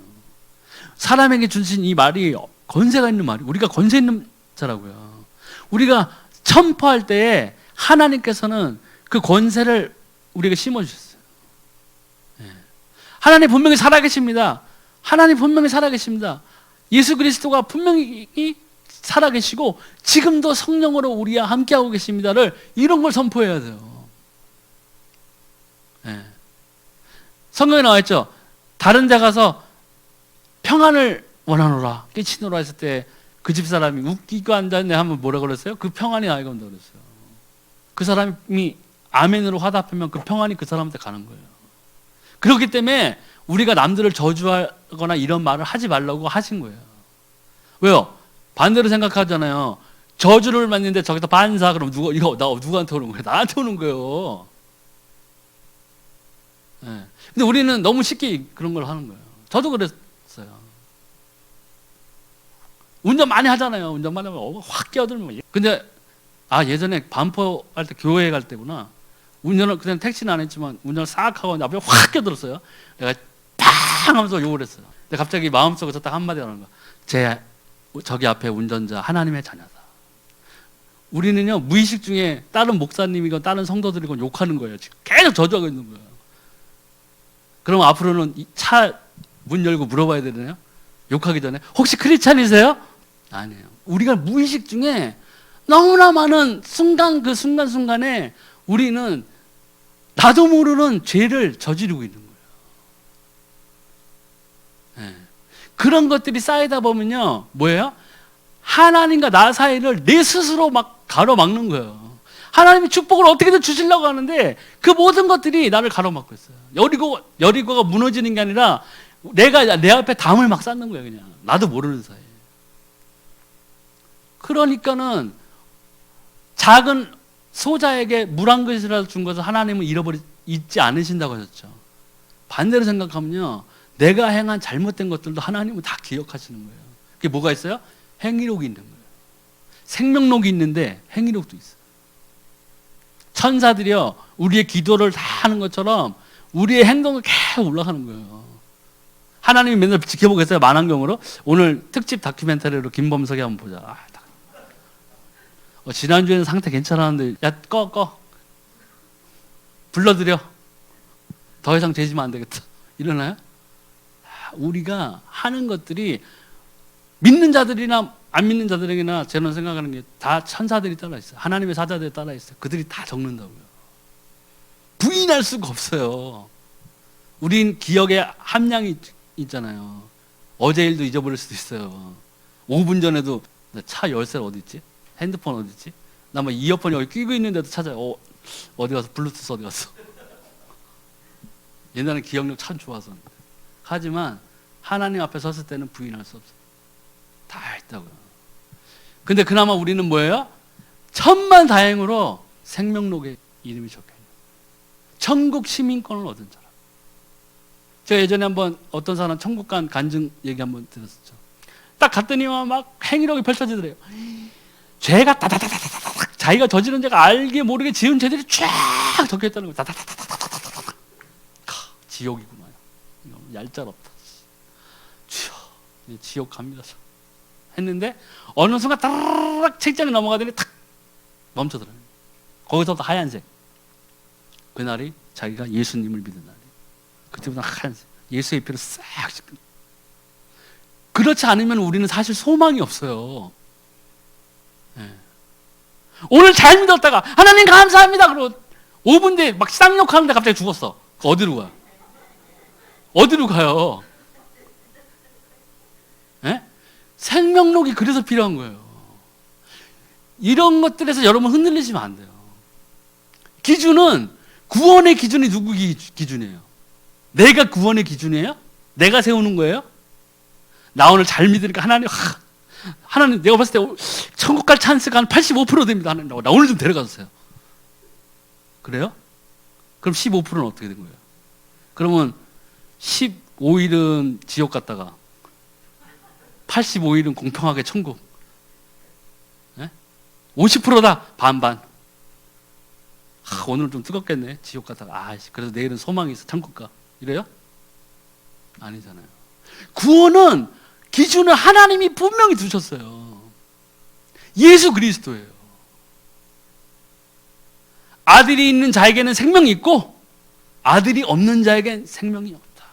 사람에게 주신 이 말이 권세가 있는 말이, 우리가 권세 있는 자라고요. 우리가 천포할 때에 하나님께서는 그 권세를 우리에게 심어주셨어요. 하나님 분명히 살아계십니다. 하나님 분명히 살아계십니다. 예수 그리스도가 분명히 살아계시고 지금도 성령으로 우리와 함께하고 계십니다를, 이런 걸 선포해야 돼요. 성경에 나와 있죠. 다른 데 가서 평안을 원하노라, 끼치노라 했을 때 그 집사람이 웃기고 앉았네 하면 뭐라 그랬어요? 그 평안이 나에게 온다 그랬어요. 그 사람이 아멘으로 화답하면 그 평안이 그 사람한테 가는 거예요. 그렇기 때문에 우리가 남들을 저주하거나 이런 말을 하지 말라고 하신 거예요. 왜요? 반대로 생각하잖아요. 저주를 받는데 저기서 반사, 그럼 누구한테 오는 거예요? 나한테 오는 거예요. 근데 우리는 너무 쉽게 그런 걸 하는 거예요. 저도 그랬어요. 운전 많이 하잖아요. 운전 많이 하면 확 끼어들면. 근데 예전에 반포할 때, 교회 갈 때구나. 운전을 그냥 택시는 안 했지만 운전을 싹 하고 앞에 확 끼어들었어요. 내가 팡 하면서 욕을 했어요. 근데 갑자기 마음속에서 딱 한마디 하는 거야. 저기 앞에 운전자 하나님의 자녀다. 우리는요, 무의식 중에 다른 목사님이건 다른 성도들이건 욕하는 거예요. 지금 계속 저주하고 있는 거예요. 그럼 앞으로는 차 문 열고 물어봐야 되나요? 욕하기 전에 혹시 크리스찬이세요? 아니에요. 우리가 무의식 중에 너무나 많은 순간, 그 순간순간에 우리는 나도 모르는 죄를 저지르고 있는 거예요. 그런 것들이 쌓이다 보면요, 뭐예요? 하나님과 나 사이를 내 스스로 막 가로막는 거예요. 하나님이 축복을 어떻게든 주시려고 하는데 그 모든 것들이 나를 가로막고 있어요. 여리고가 무너지는 게 아니라 내가 내 앞에 담을 막 쌓는 거예요. 그냥 나도 모르는 사이에. 그러니까는 작은 소자에게 물 한 그릇이라도 준 것을 하나님은 잊지 않으신다고 하셨죠. 반대로 생각하면요, 내가 행한 잘못된 것들도 하나님은 다 기억하시는 거예요. 그게 뭐가 있어요? 행위록이 있는 거예요. 생명록이 있는데 행위록도 있어요. 천사들이요, 우리의 기도를 다 하는 것처럼 우리의 행동을 계속 올라가는 거예요. 하나님이 맨날 지켜보고 있어요. 만환경으로. 오늘 특집 다큐멘터리로 김범석이 한번 보자. 지난주에는 상태 괜찮았는데, 야, 꺼. 불러드려. 더 이상 재지면 안 되겠다. 이러나요? 우리가 하는 것들이 믿는 자들이나 안 믿는 자들에게나 저는 생각하는 게 다 천사들이 따라 있어요. 하나님의 사자들이 따라 있어요. 그들이 다 적는다고요. 부인할 수가 없어요. 우린 기억에 함량이 있잖아요. 어제 일도 잊어버릴 수도 있어요. 5분 전에도 차 열쇠 어디 있지? 핸드폰 어디 있지? 나 뭐 이어폰이 여기 끼고 있는데도 찾아요. 어디 가서 블루투스 어디 갔어? 옛날에 기억력 참 좋았었는데. 하지만 하나님 앞에 섰을 때는 부인할 수 없어요. 다 있다고요. 근데 그나마 우리는 뭐예요? 천만다행으로 생명록에 이름이 적혀있는 거예요. 천국 시민권을 얻은 자라. 제가 예전에 한번 어떤 사람 천국 간 간증 얘기 한번 들었었죠. 딱 갔더니만 막 행위록이 펼쳐지더래요. 죄가 다다다다다닥, 자기가 저지른 죄가 알게 모르게 지은 죄들이 쫙 적혀있다는 거예요. 다다다다다닥. 지옥이구만. 얄짤없다. 주여, 지옥 갑니다. 했는데 어느 순간 따르륵 책장이 넘어가더니 탁 멈춰더라고요. 거기서부터 하얀색. 그날이 자기가 예수님을 믿은 날이에요. 그때부터 하얀색. 예수의 피로 싹 씻고. 그렇지 않으면 우리는 사실 소망이 없어요. 예. 오늘 잘 믿었다가 하나님 감사합니다 그러고 5분 뒤에 막 쌍욕하는데 갑자기 죽었어. 어디로 가? 어디로 가요? 예? 생명록이 그래서 필요한 거예요. 이런 것들에서 여러분 흔들리시면 안 돼요. 기준은 구원의 기준이 누구 기준이에요? 내가 구원의 기준이에요? 내가 세우는 거예요? 나 오늘 잘 믿으니까 하나님 내가 봤을 때 천국 갈 찬스가 한 85% 됩니다. 하나님 나 오늘 좀 데려가 주세요. 그래요? 그럼 15%는 어떻게 된 거예요? 그러면 15일은 지옥 갔다가 85일은 공평하게 천국. 네? 50%다 반반. 오늘은 좀 뜨겁겠네. 지옥 갔다가 그래도 내일은 소망이 있어. 천국 가. 이래요? 아니잖아요. 구원은 기준을 하나님이 분명히 두셨어요. 예수 그리스도예요. 아들이 있는 자에게는 생명이 있고 아들이 없는 자에게는 생명이 없다.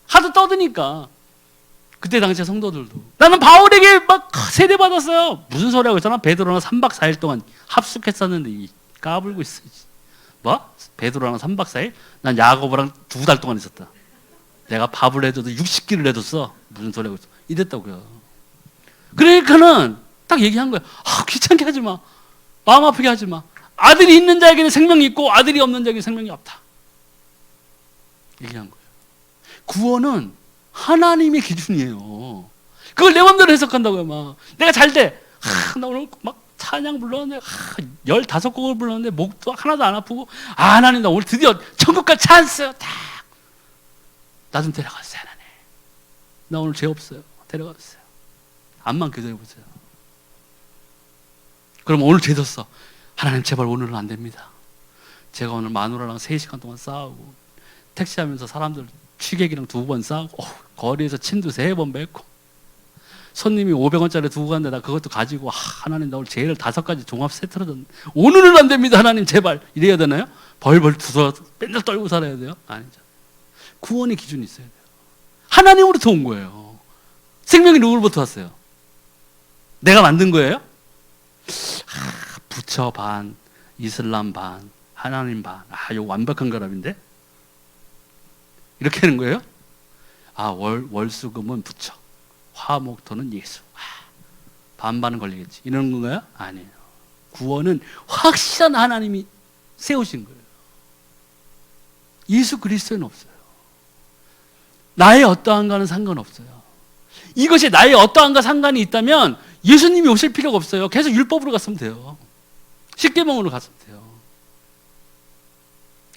하도 떠드니까 그때 당시에 성도들도 나는 바울에게 막 세례받았어요. 무슨 소리하고 있잖아. 베드로랑 3박 4일 동안 합숙했었는데 까불고 있어. 뭐? 베드로랑 3박 4일? 난 야고보랑 2달 동안 있었다. 내가 밥을 해줘도 60끼를 해줬어. 무슨 소리하고 있어. 이랬다고요. 그러니까는 딱 얘기한 거예요. 귀찮게 하지 마. 마음 아프게 하지 마. 아들이 있는 자에게는 생명이 있고 아들이 없는 자에게는 생명이 없다. 얘기한 거예요. 구원은 하나님의 기준이에요. 그걸 내 마음대로 해석한다고요. 막 내가 잘 돼. 나 오늘 막 찬양 불렀는데 15곡을 불렀는데 목도 하나도 안 아프고 하나님 나 오늘 드디어 천국 갈 찬스 나 좀 데려가세요. 하나님 나 오늘 죄 없어요. 데려가주세요. 암만 기도해보세요. 그럼 오늘 죄 졌어. 하나님 제발 오늘은 안 됩니다. 제가 오늘 마누라랑 3시간 동안 싸우고 택시하면서 사람들 취객이랑 2번 싸우고 거리에서 침도 3번 뱉고 손님이 500원짜리 두고 갔는데 나 그것도 가지고 하나님 나 오늘 제일 5가지 종합 세트로 줬는데 오늘은 안 됩니다. 하나님 제발 이래야 되나요? 벌벌 두서 맨날 떨고 살아야 돼요? 아니죠. 구원의 기준이 있어야 돼요. 하나님으로부터 온 거예요. 생명이 누구로부터 왔어요? 내가 만든 거예요? 부처 반, 이슬람 반, 하나님 반. 이거 완벽한 결합인데? 이렇게 하는 거예요? 월수금은 부처, 화목토는 예수. 반반은 걸리겠지. 이런 건가요? 아니에요. 구원은 확실한 하나님이 세우신 거예요. 예수 그리스도는 없어요. 나의 어떠한가는 상관없어요. 이것이 나의 어떠한가 상관이 있다면 예수님이 오실 필요가 없어요. 계속 율법으로 갔으면 돼요. 십계명으로 갔으면 돼요.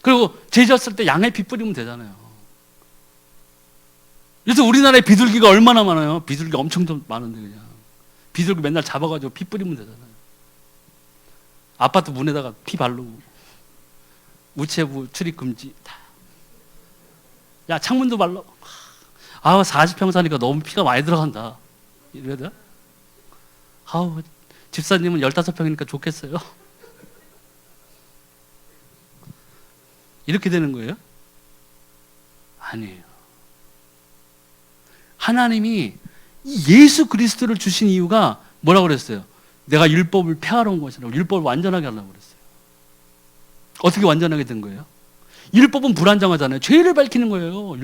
그리고 죄 졌을 때 양의 피 뿌리면 되잖아요. 그래서 우리나라에 비둘기가 얼마나 많아요? 비둘기 엄청 많은데 그냥 비둘기 맨날 잡아가지고 피 뿌리면 되잖아요. 아파트 문에다가 피 바르고 우체부 출입 금지 다. 야 창문도 발라. 40평 사니까 너무 피가 많이 들어간다. 이래야 돼? 집사님은 15평이니까 좋겠어요. 이렇게 되는 거예요? 아니에요. 하나님이 예수 그리스도를 주신 이유가 뭐라고 그랬어요? 내가 율법을 폐하러 온 것이라고. 율법을 완전하게 하려고 그랬어요. 어떻게 완전하게 된 거예요? 율법은 불완전하잖아요. 죄를 밝히는 거예요.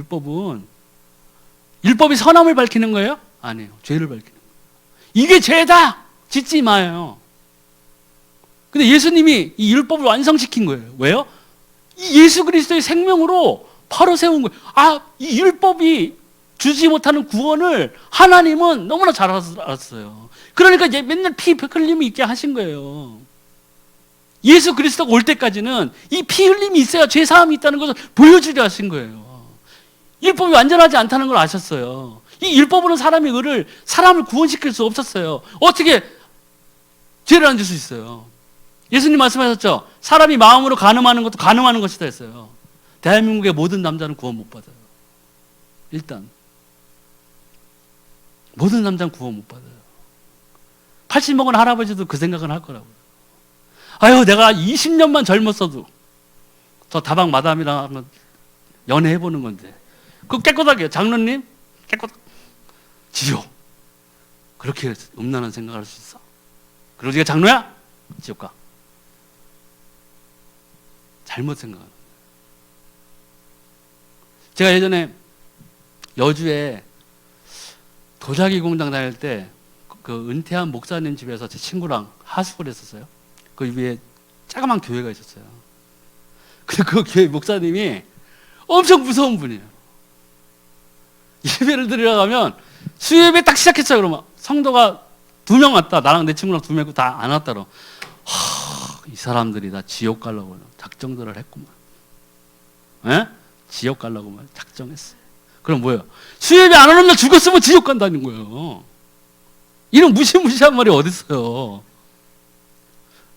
율법이 선함을 밝히는 거예요? 아니에요. 죄를 밝히는 거예요. 이게 죄다! 짓지 마요. 근데 예수님이 이 율법을 완성시킨 거예요. 왜요? 이 예수 그리스도의 생명으로 바로 세운 거예요. 이 율법이 주지 못하는 구원을 하나님은 너무나 잘 알았어요. 그러니까 이제 맨날 피 흘림이 있게 하신 거예요. 예수 그리스도가 올 때까지는 이 피 흘림이 있어야 죄 사함이 있다는 것을 보여주려 하신 거예요. 율법이 완전하지 않다는 걸 아셨어요. 이 율법으로는 사람을 구원시킬 수 없었어요. 어떻게 죄를 안 줄 수 있어요? 예수님 말씀하셨죠. 사람이 마음으로 간음하는 것도 간음하는 것이다 했어요. 대한민국의 모든 남자는 구원 못 받아요. 일단 모든 남자는 구원 못 받아요. 80 먹은 할아버지도 그 생각은 할 거라고요. 내가 20년만 젊었어도 저 다방 마담이랑 한번 연애해보는 건데 그거 깨끗하게 장로님 깨끗 지옥 그렇게 음란한 생각을 할 수 있어? 그리고 네가 장로야? 지옥 가. 잘못 생각하는 거예요. 제가 예전에 여주에 도자기 공장 다닐 때 그 은퇴한 목사님 집에서 제 친구랑 하숙을 했었어요. 그 위에 자그마한 교회가 있었어요. 근데 그 교회 목사님이 엄청 무서운 분이에요. 예배를 드리러 가면 수요예배 딱 시작했어요. 그러면 성도가 2명 왔다. 나랑 내 친구랑 2명 다 안 왔다. 이 사람들이 다 지옥 가려고 작정들을 했구만. 에? 지옥 가려고 말 작정했어요. 그럼 뭐예요? 수요예배 안 오는 날 죽었으면 지옥 간다는 거예요. 이런 무시무시한 말이 어딨어요.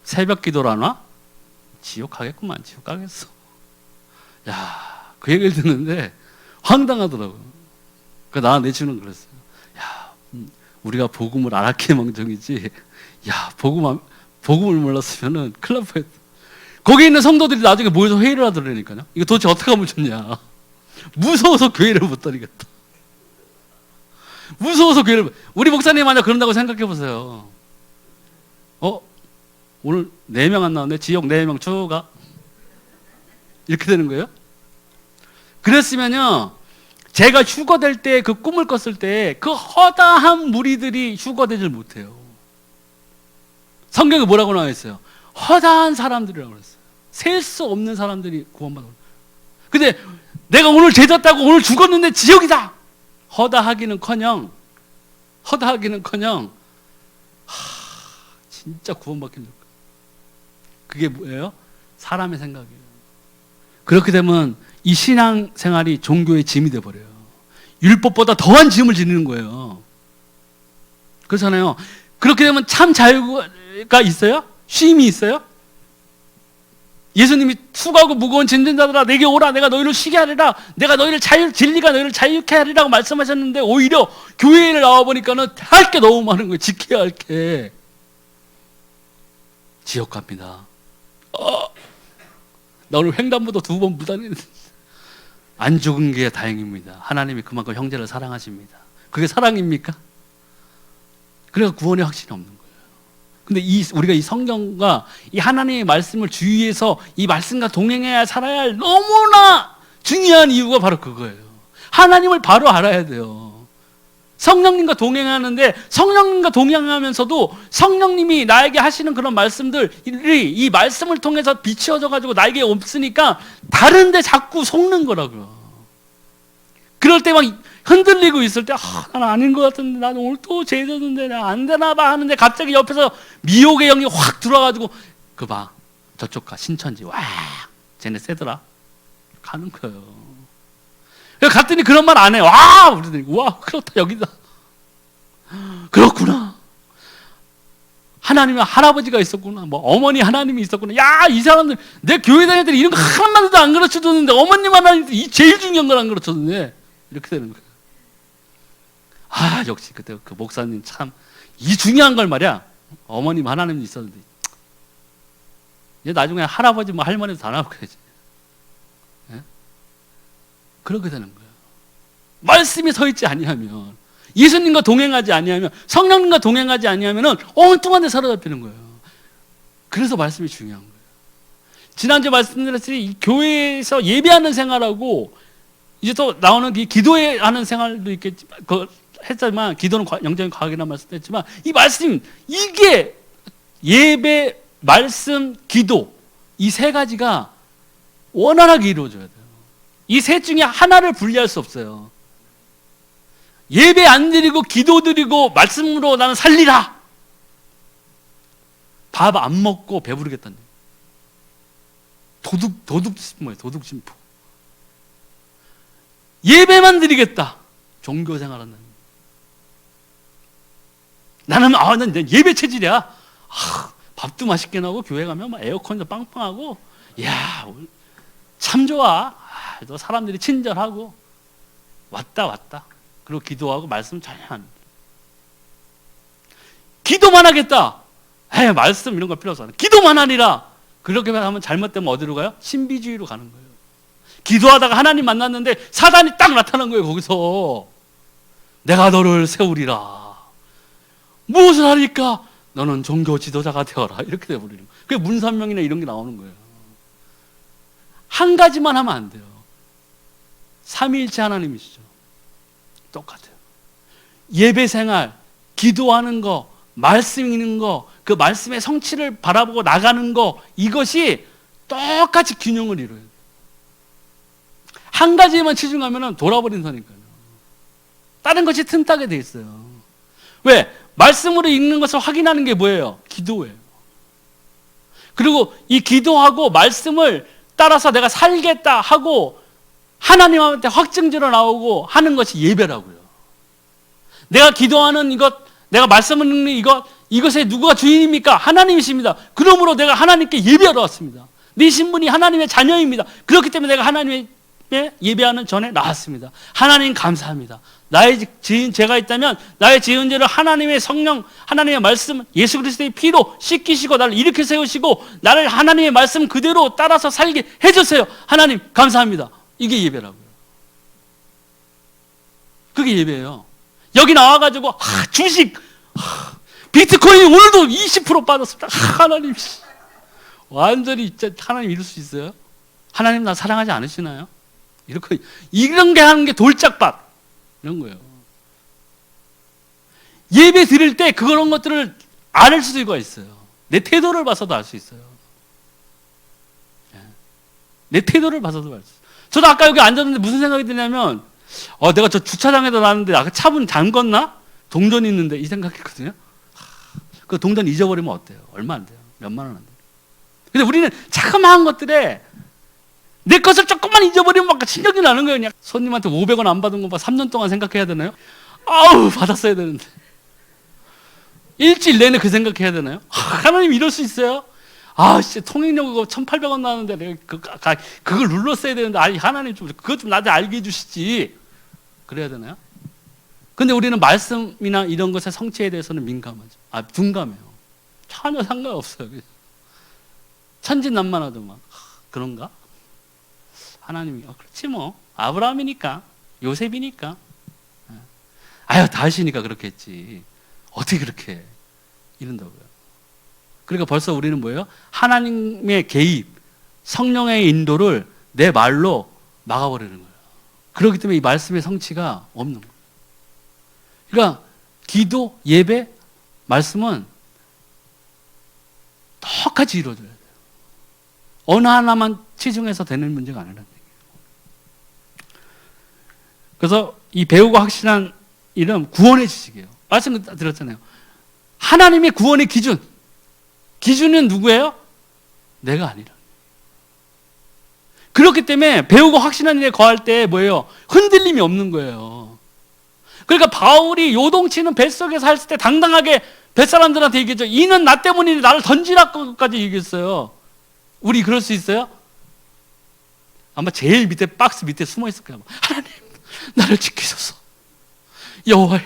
새벽 기도를 안 와? 지옥 가겠구만. 지옥 가겠어. 야, 그 얘기를 듣는데 황당하더라고요. 나랑 내 친구는 그랬어요. 야, 우리가 복음을 알았기에 망정이지. 야, 복음을 몰랐으면은 큰일 날 뻔했다. 거기 있는 성도들이 나중에 모여서 회의를 하더라니까요. 이거 도대체 어떻게 하면 좋냐. 무서워서 교회를 못 다니겠다. 무서워서 교회를. 우리 목사님 만약 그런다고 생각해 보세요. 오늘 4명 안 나왔네. 지옥 4명 추가. 이렇게 되는 거예요? 그랬으면요, 제가 휴거될 때 그 꿈을 꿨을 때 그 허다한 무리들이 휴거되질 못해요. 성경에 뭐라고 나와 있어요? 허다한 사람들이라고 그랬어요. 셀 수 없는 사람들이 구원받아. 근데 내가 오늘 죄 졌다고 오늘 죽었는데 지옥이다. 허다하기는커녕 진짜 구원받기는 좋을 거예요. 그게 뭐예요? 사람의 생각이에요. 그렇게 되면 이 신앙생활이 종교의 짐이 돼버려요. 율법보다 더한 짐을 지니는 거예요. 그렇잖아요. 그렇게 되면 참 자유가 있어요? 쉼이 있어요? 예수님이 수고하고 무거운 짐진 자들아 내게 오라. 내가 너희를 쉬게 하리라. 내가 너희를 진리가 너희를 자유케 하리라고 말씀하셨는데 오히려 교회에 나와보니까는 할 게 너무 많은 거예요. 지켜야 할 게. 지옥 갑니다. 나 오늘 횡단보도 2번 무단했는데 안 죽은 게 다행입니다. 하나님이 그만큼 형제를 사랑하십니다. 그게 사랑입니까? 그래서 구원의 확신이 없는 거예요. 근데 우리가 이 성경과 이 하나님의 말씀을 주위에서 이 말씀과 동행해야 살아야 할 너무나 중요한 이유가 바로 그거예요. 하나님을 바로 알아야 돼요. 성령님과 동행하는데 성령님과 동행하면서도 성령님이 나에게 하시는 그런 말씀들이 이 말씀을 통해서 비추어져 가지고 나에게 없으니까 다른데 자꾸 속는 거라고요. 그럴 때 막 흔들리고 있을 때 난 아닌 것 같은데 난 오늘 또 죄 졌는데 나 안 되나 봐 하는데 갑자기 옆에서 미혹의 영이 확 들어와가지고 그 봐 저쪽 가 신천지 와 쟤네 세더라 가는 거예요. 갔더니 그런 말 안 해. 와! 우리들이 와 그렇다 여기다. 그렇구나. 하나님의 할아버지가 있었구나. 뭐 어머니 하나님이 있었구나. 야, 이 사람들 내 교회 다닐 때 이런 거 하나만도 안 가르쳐줬는데 어머님 하나님도 이 제일 중요한 걸 안 가르쳐줬네. 이렇게 되는 거예요. 아, 역시 그때 그 목사님 참 이 중요한 걸 말이야. 어머님 하나님도 있었는데 이제 나중에 할아버지 뭐 할머니도 다 나오고야지. 그렇게 되는 거예요. 말씀이 서 있지 아니하면, 예수님과 동행하지 아니하면, 성령님과 동행하지 아니하면은 엉뚱한 데 사로잡히는 거예요. 그래서 말씀이 중요한 거예요. 지난주에 말씀드렸듯이 이 교회에서 예배하는 생활하고 이제 또 나오는 이 기도하는 생활도 있겠지만 했지만 기도는 영적인 과학이라는 말씀도 했지만 이 말씀 이게 예배, 말씀, 기도 이 3가지가 원활하게 이루어져야 돼요. 이 셋 중에 하나를 분리할 수 없어요. 예배 안 드리고 기도 드리고 말씀으로 나는 살리라. 밥 안 먹고 배부르겠다는 도둑심포예요. 도둑심포. 예배만 드리겠다. 종교 생활하는. 나는 난 예배 체질이야. 밥도 맛있게 나오고 교회 가면 막 에어컨도 빵빵하고 야, 참 좋아. 또 사람들이 친절하고 왔다. 그리고 기도하고 말씀 잘 하는. 기도만 하겠다. 말씀 이런 거 필요 없어. 기도만 하리라. 그렇게 하면 잘못되면 어디로 가요? 신비주의로 가는 거예요. 기도하다가 하나님 만났는데 사단이 딱 나타난 거예요. 거기서 내가 너를 세우리라. 무엇을 하리까? 너는 종교 지도자가 되어라. 이렇게 돼버리는 거예요. 그게 문선명이나 이런 게 나오는 거예요. 한 가지만 하면 안 돼요. 삼위일체 하나님이시죠. 똑같아요. 예배 생활, 기도하는 거, 말씀 읽는 거, 그 말씀의 성취를 바라보고 나가는 거, 이것이 똑같이 균형을 이루어요. 한 가지에만 치중하면 돌아버린다니까요. 다른 것이 틈타게 돼 있어요. 왜? 말씀으로 읽는 것을 확인하는 게 뭐예요? 기도예요. 그리고 이 기도하고 말씀을 따라서 내가 살겠다 하고 하나님한테 확증지로 나오고 하는 것이 예배라고요. 내가 기도하는 이것, 내가 말씀을 읽는 이것의 누가 주인입니까? 하나님이십니다. 그러므로 내가 하나님께 예배하러 왔습니다. 네 신분이 하나님의 자녀입니다. 그렇기 때문에 내가 하나님의 예배하는 전에 나왔습니다. 하나님 감사합니다. 나의 지은 죄가 있다면 나의 지은 죄를 하나님의 성령, 하나님의 말씀, 예수 그리스도의 피로 씻기시고 나를 일으켜 세우시고 나를 하나님의 말씀 그대로 따라서 살게 해주세요. 하나님 감사합니다. 이게 예배라고요. 그게 예배예요. 여기 나와가지고 주식 비트코인이 오늘도 20% 빠졌습니다. 하나님 완전히 진짜 하나님 이럴 수 있어요? 하나님 나 사랑하지 않으시나요? 이런 게 하는 게 돌짝밭 이런 거예요. 예배 드릴 때 그런 것들을 알 수가 있어요. 내 태도를 봐서도 알 수 있어요. 내 태도를 봐서도 알 수 있어요. 저도 아까 여기 앉았는데 무슨 생각이 드냐면 내가 저 주차장에다 놨는데 아까 차문 잠궜나? 동전이 있는데 이 생각했거든요. 그 동전 잊어버리면 어때요? 얼마 안 돼요. 몇만 원 안 돼요. 근데 우리는 자그마한 것들에 내 것을 조금만 잊어버리면 막 신경이 나는 거예요. 그냥 손님한테 500원 안 받은 거 막 3년 동안 생각해야 되나요? 아우 받았어야 되는데 일주일 내내 그 생각해야 되나요? 하나님 이럴 수 있어요? 통행료가 1,800원 나왔는데 내가 그걸 눌렀어야 되는데 하나님 좀 그것 좀 나한테 알게 해주시지. 그래야 되나요? 근데 우리는 말씀이나 이런 것의 성취에 대해서는 민감하죠. 둔감해요. 전혀 상관없어요. 천진난만하도 막 그런가? 하나님이 그렇지 뭐 아브라함이니까 요셉이니까 다윗이니까 그렇게 했지 어떻게 그렇게 이런다고요. 그러니까 벌써 우리는 뭐예요? 하나님의 개입 성령의 인도를 내 말로 막아버리는 거예요. 그렇기 때문에 이 말씀의 성취가 없는 거예요. 그러니까 기도, 예배, 말씀은 똑같이 이루어져야 돼요. 어느 하나만 치중해서 되는 문제가 아니라는 얘기예요. 그래서 이 배우고 확신한 이름 구원의 지식이에요. 말씀 드렸잖아요. 하나님의 구원의 기준은 누구예요? 내가 아니라. 그렇기 때문에 배우고 확신한 일에 거할 때 뭐예요? 흔들림이 없는 거예요. 그러니까 바울이 요동치는 뱃속에 살 때 당당하게 뱃사람들한테 얘기했죠. 이는 나 때문이니 나를 던지라까지 얘기했어요. 우리 그럴 수 있어요? 아마 제일 밑에 박스 밑에 숨어 있을 거예요. 하나님 나를 지키소서. 여호와여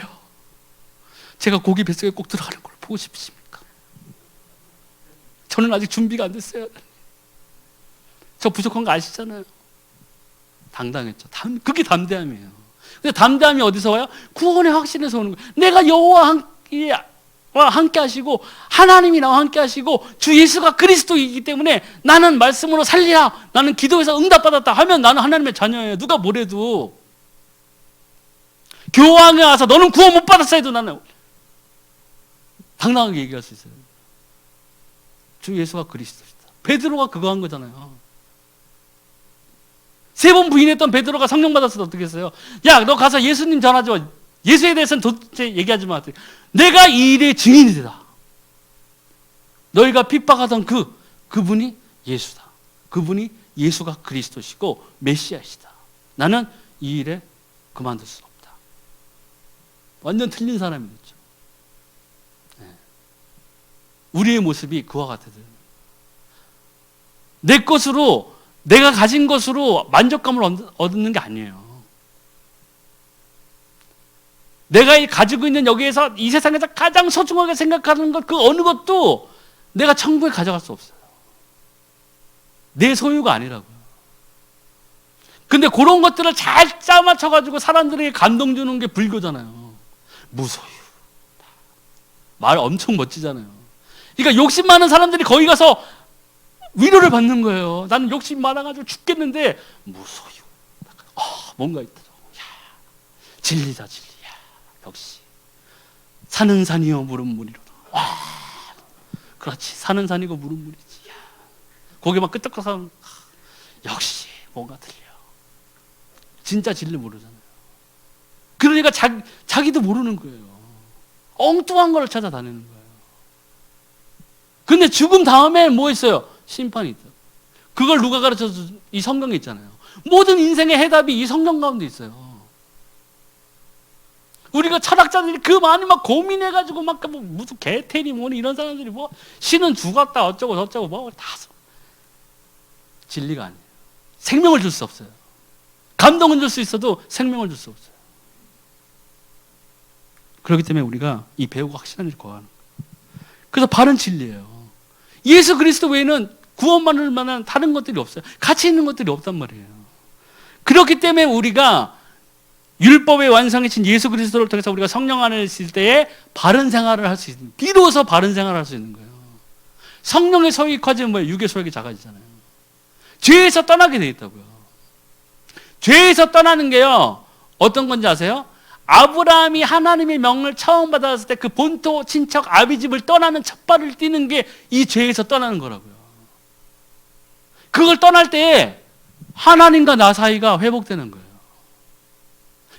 제가 고기 뱃속에 꼭 들어가는 걸 보고 싶으십니까? 저는 아직 준비가 안 됐어요. 저 부족한 거 아시잖아요. 당당했죠. 그게 담대함이에요. 근데 담대함이 어디서 와요? 구원의 확신에서 오는 거예요. 내가 여호와와 함께 하시고 하나님이 나와 함께 하시고 주 예수가 그리스도이기 때문에 나는 말씀으로 살리라. 나는 기도해서 응답받았다 하면 나는 하나님의 자녀예요. 누가 뭐래도. 교황에 와서 너는 구원 못 받았어 해도 나는 당당하게 얘기할 수 있어요. 주 예수가 그리스도시다. 베드로가 그거 한 거잖아요. 3번 부인했던 베드로가 성령 받았을 때 어떻게 했어요? 야, 너 가서 예수님 전하지 마. 예수에 대해서는 도대체 얘기하지 마. 내가 이 일의 증인이 되다. 너희가 핍박하던 그분이 예수다. 그분이 예수가 그리스도시고 메시아시다. 나는 이 일에 그만둘 수 없다. 완전 틀린 사람이 됐죠. 네. 우리의 모습이 그와 같아요. 내 것으로 내가 가진 것으로 만족감을 얻는 게 아니에요. 내가 가지고 있는 여기에서 이 세상에서 가장 소중하게 생각하는 것 그 어느 것도 내가 천국에 가져갈 수 없어요. 내 소유가 아니라고요. 근데 그런 것들을 잘 짜맞춰가지고 사람들에게 감동 주는 게 불교잖아요. 무소유. 말 엄청 멋지잖아요. 그러니까 욕심 많은 사람들이 거기 가서 위로를 받는 거예요. 나는 욕심 많아가지고 죽겠는데 무소유. 뭔가 있다. 야, 진리다 진리. 야, 역시 산은 산이요 물은 물이로다. 와, 그렇지. 산은 산이고 물은 물이지. 야, 거기 막 끄떡거리면 역시 뭔가 들려. 진짜 진리 모르잖아요. 그러니까 자기도 모르는 거예요. 엉뚱한 걸 찾아다니는 거예요. 근데 죽음 다음에 뭐 있어요? 심판이 있다. 그걸 누가 가르쳐줘? 이 성경에 있잖아요. 모든 인생의 해답이 이 성경 가운데 있어요. 우리가 철학자들이 그 많이 막 고민해가지고 막 뭐 무슨 개테리 뭐니 이런 사람들이 뭐 신은 죽었다 어쩌고 저쩌고 뭐 다 진리가 아니에요. 생명을 줄 수 없어요. 감동은 줄 수 있어도 생명을 줄 수 없어요. 그렇기 때문에 우리가 이 배우가 확실한 일을 거하는 거예요. 그래서 바른 진리예요. 예수 그리스도 외에는 구원받을 만한 다른 것들이 없어요. 가치 있는 것들이 없단 말이에요. 그렇기 때문에 우리가 율법의 완성이신 예수 그리스도를 통해서 우리가 성령 안에 있을 때에 바른 생활을 할 수 있는, 비로소 바른 생활을 할 수 있는 거예요. 성령의 소욕이 커지면 뭐예요? 육의 소욕이 작아지잖아요. 죄에서 떠나게 돼 있다고요. 죄에서 떠나는 게요, 어떤 건지 아세요? 아브라함이 하나님의 명을 처음 받았을 때 그 본토 친척 아비집을 떠나는 첫 발을 띄는 게 이 죄에서 떠나는 거라고요. 그걸 떠날 때 하나님과 나 사이가 회복되는 거예요.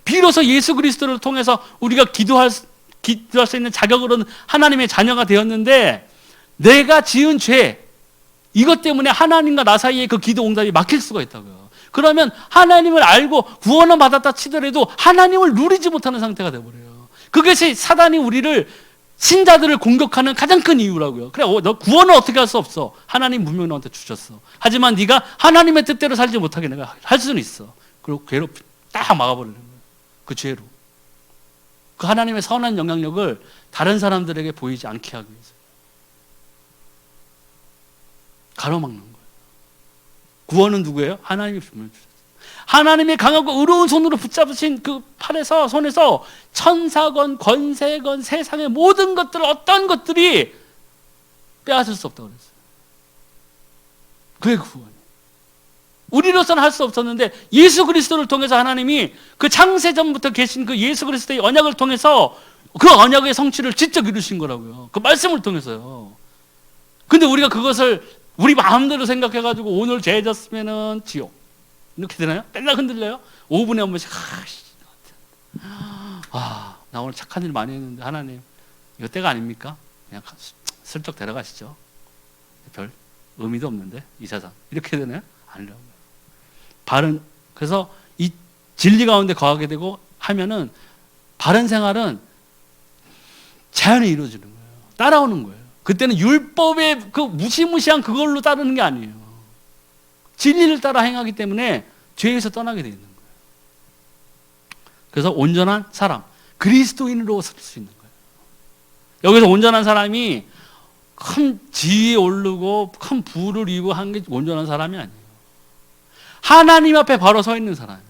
비로소 예수 그리스도를 통해서 우리가 기도할 수 있는 자격으로는 하나님의 자녀가 되었는데, 내가 지은 죄, 이것 때문에 하나님과 나 사이에 그 기도 응답이 막힐 수가 있다고요. 그러면 하나님을 알고 구원을 받았다 치더라도 하나님을 누리지 못하는 상태가 되어버려요. 그것이 사단이 우리를, 신자들을 공격하는 가장 큰 이유라고요. 그래, 너 구원을 어떻게 할 수 없어. 하나님 분명히 너한테 주셨어. 하지만 네가 하나님의 뜻대로 살지 못하게 내가 할 수는 있어. 그리고 괴롭히 딱 막아버리는 거예요. 그 죄로. 그 하나님의 선한 영향력을 다른 사람들에게 보이지 않게 하기 위해서 가로막는 거예요. 구원은 누구예요? 하나님이 분명히 주셨어요. 하나님의 강하고 의로운 손으로 붙잡으신 그 팔에서, 손에서 천사건 권세건 세상의 모든 것들, 어떤 것들이 빼앗을 수 없다고 그랬어요. 그게 구원이에요. 우리로서는 할 수 없었는데 예수 그리스도를 통해서 하나님이 그 창세전부터 계신 그 예수 그리스도의 언약을 통해서 그 언약의 성취를 직접 이루신 거라고요. 그 말씀을 통해서요. 근데 우리가 그것을 우리 마음대로 생각해가지고 오늘 죄 졌으면은 지옥 이렇게 되나요? 맨날 흔들려요? 5분에 한 번씩 나 오늘 착한 일 많이 했는데 하나님 이거 때가 아닙니까? 그냥 슬쩍 데려가시죠. 별 의미도 없는데 이 세상 이렇게 되나요? 아니라고요. 그래서 이 진리 가운데 거하게 되고 하면은 바른 생활은 자연히 이루어지는 거예요. 따라오는 거예요. 그때는 율법의 그 무시무시한 그걸로 따르는 게 아니에요. 진리를 따라 행하기 때문에 죄에서 떠나게 되어 있는 거예요. 그래서 온전한 사람, 그리스도인으로 설 수 있는 거예요. 여기서 온전한 사람이 큰 지위에 오르고 큰 부를 이루고 하는 게 온전한 사람이 아니에요. 하나님 앞에 바로 서 있는 사람이에요.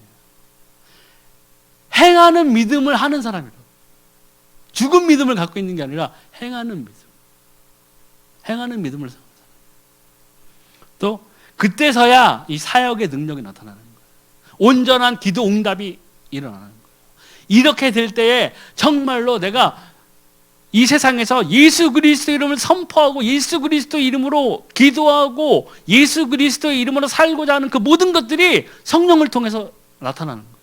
행하는 믿음을 하는 사람이라고. 죽은 믿음을 갖고 있는 게 아니라 행하는 믿음. 행하는 믿음을 사는 사람. 또 그때서야 이 사역의 능력이 나타나는 거예요. 온전한 기도 응답이 일어나는 거예요. 이렇게 될 때에 정말로 내가 이 세상에서 예수 그리스도 이름을 선포하고 예수 그리스도 이름으로 기도하고 예수 그리스도의 이름으로 살고자 하는 그 모든 것들이 성령을 통해서 나타나는 거예요.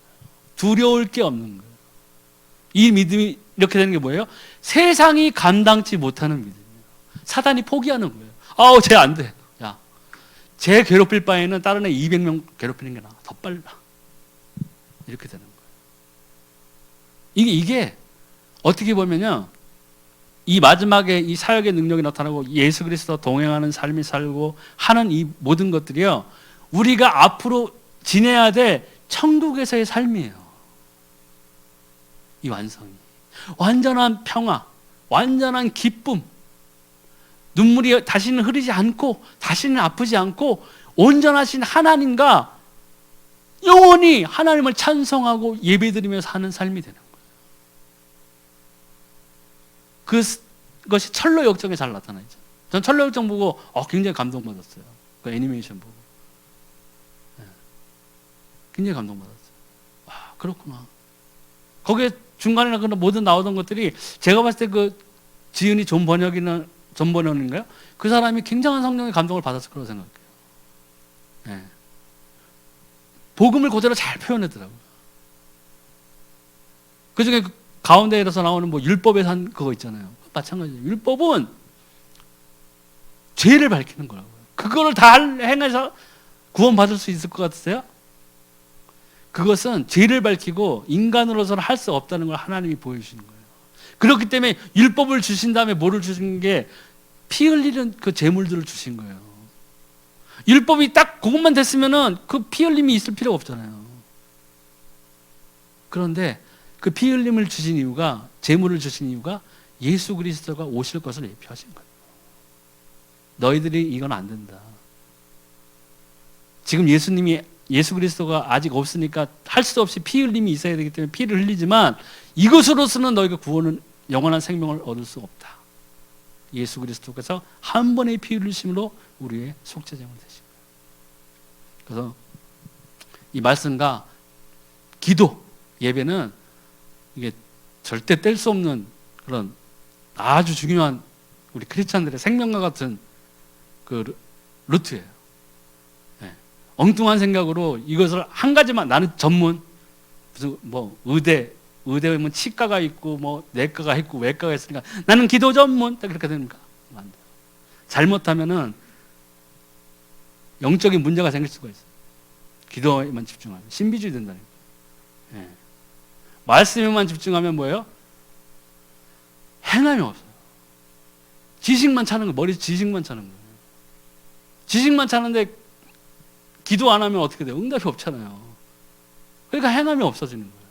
두려울 게 없는 거예요. 이 믿음이 이렇게 되는 게 뭐예요? 세상이 감당치 못하는 믿음이에요. 사단이 포기하는 거예요. 쟤 안 돼. 야, 쟤 괴롭힐 바에는 다른 애 200명 괴롭히는 게 나아. 더 빨라. 이렇게 되는 거예요. 이게 어떻게 보면요, 이 마지막에 이 사역의 능력이 나타나고 예수 그리스도와 동행하는 삶이 살고 하는 이 모든 것들이요, 우리가 앞으로 지내야 될 천국에서의 삶이에요. 이 완성이. 완전한 평화, 완전한 기쁨, 눈물이 다시는 흐르지 않고 다시는 아프지 않고 온전하신 하나님과 영원히 하나님을 찬송하고 예배드리며 사는 삶이 되는 거예요. 그 것이 철로 역정에 잘 나타나 있죠. 전 철로 역정 보고 굉장히 감동받았어요. 그 애니메이션 보고. 네. 굉장히 감동받았어요. 와, 그렇구나. 거기에 중간에 모든 나오던 것들이 제가 봤을 때 그 지은이 존 번역인가요? 그 사람이 굉장한 성령의 감동을 받았을 거라고 생각해요. 네. 복음을 그대로 잘 표현했더라고요. 그 중에 가운데에서 나오는 율법에 산 그거 있잖아요. 마찬가지예요. 율법은 죄를 밝히는 거라고요. 그거를 다 행해서 구원받을 수 있을 것 같으세요? 그것은 죄를 밝히고 인간으로서는 할 수 없다는 걸 하나님이 보여주시는 거예요. 그렇기 때문에 율법을 주신 다음에 뭐를 주신 게 피 흘리는 그 제물들을 주신 거예요. 율법이 딱 그것만 됐으면은 그 피 흘림이 있을 필요가 없잖아요. 그런데 그 피 흘림을 주신 이유가, 제물을 주신 이유가 예수 그리스도가 오실 것을 예표하신 거예요. 너희들이 이건 안 된다. 지금 예수 그리스도가 아직 없으니까 할 수 없이 피 흘림이 있어야 되기 때문에 피를 흘리지만 이것으로서는 너희가 구원은 영원한 생명을 얻을 수 없다. 예수 그리스도께서 한 번의 피 흘리심으로 우리의 속죄제물 되신 거예요. 그래서 이 말씀과 기도, 예배는 이게 절대 뗄 수 없는 그런 아주 중요한 우리 크리스찬들의 생명과 같은 그 루트예요. 네. 엉뚱한 생각으로 이것을 한 가지만, 나는 전문 무슨 의대면 치과가 있고 내과가 있고 외과가 있으니까 나는 기도 전문, 딱 그렇게 됩니까? 안 돼요. 잘못하면은 영적인 문제가 생길 수가 있어요. 기도에만 집중하면 신비주의 된다는 거예요. 네. 말씀에만 집중하면 뭐예요? 행함이 없어요. 지식만 차는 거예요. 머리 지식만 차는 거예요. 지식만 차는데 기도 안 하면 어떻게 돼요? 응답이 없잖아요. 그러니까 행함이 없어지는 거예요.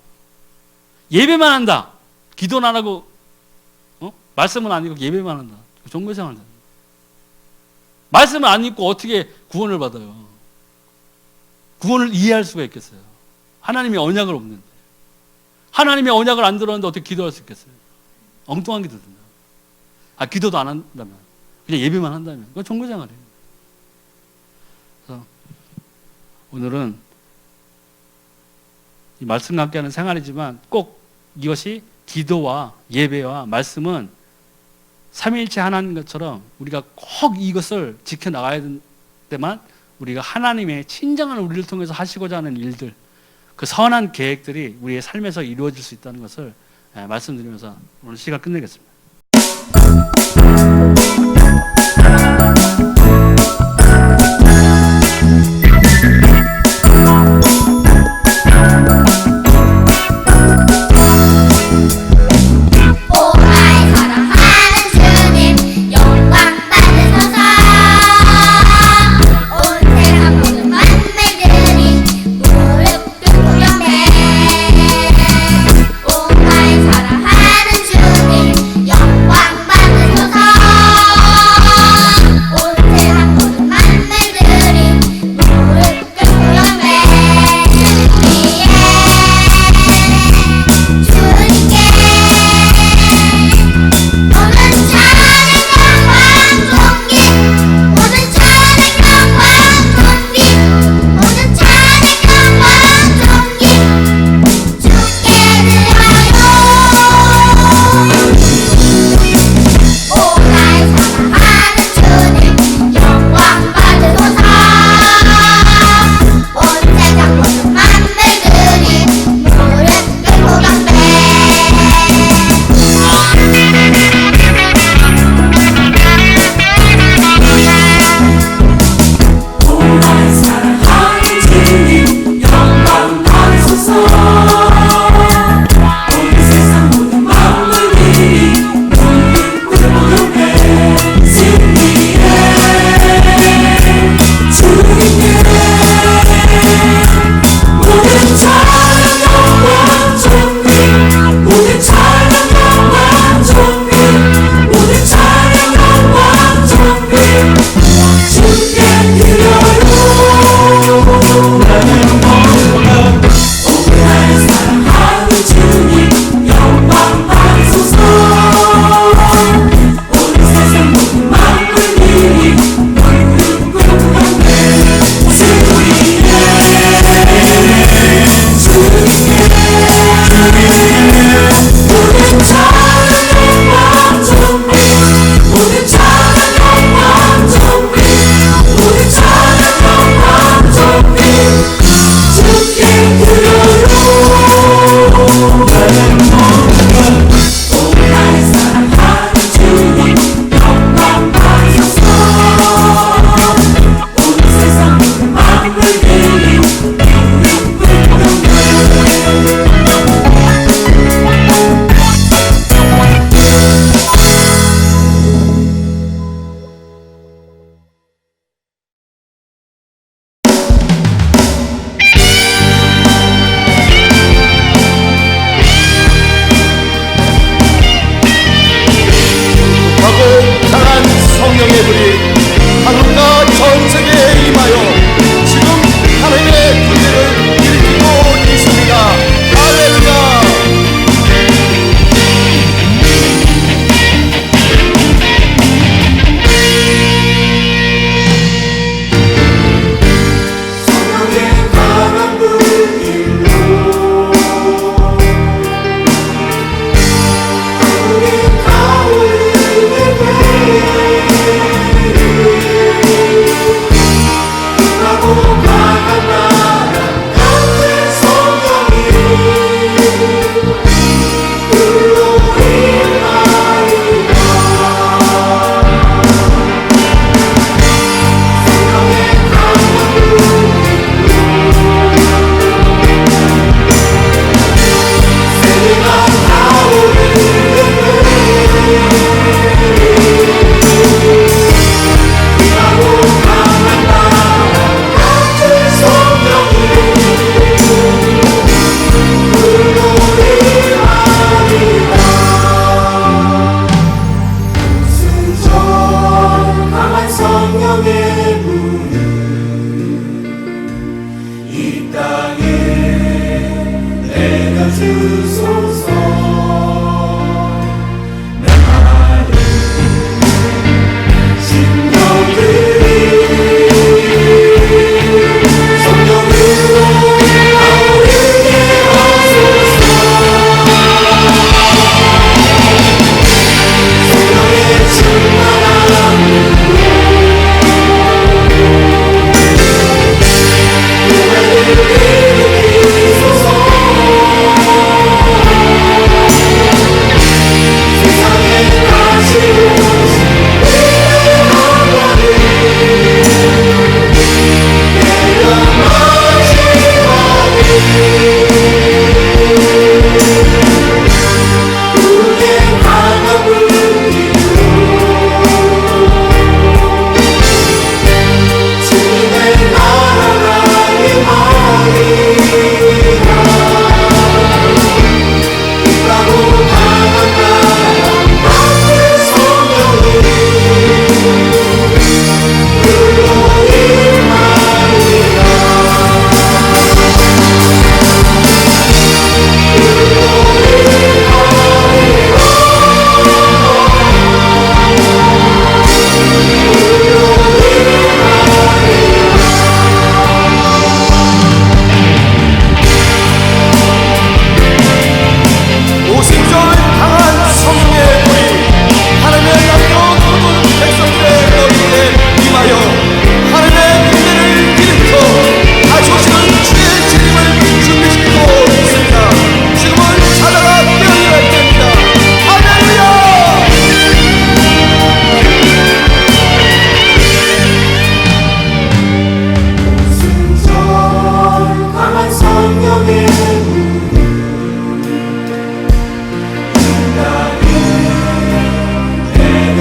예배만 한다. 기도는 안 하고 말씀은 안 읽고 예배만 한다. 종교생활 한다. 말씀을 안 읽고 어떻게 구원을 받아요? 구원을 이해할 수가 있겠어요? 하나님의 언약을 없는데. 하나님의 언약을 안 들었는데 어떻게 기도할 수 있겠어요? 엉뚱한 기도 된다. 기도도 안 한다면, 그냥 예배만 한다면 그건 종교생활이에요. 그래서 오늘은 이 말씀과 함께하는 생활이지만 꼭 이것이 기도와 예배와 말씀은 삼위일체 하나인 것처럼 우리가 꼭 이것을 지켜나가야 되만 우리가 하나님의 친정한 우리를 통해서 하시고자 하는 일들, 그 선한 계획들이 우리의 삶에서 이루어질 수 있다는 것을 말씀드리면서 오늘 시간 끝내겠습니다. 영광 받으소서.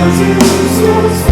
지켜주소서.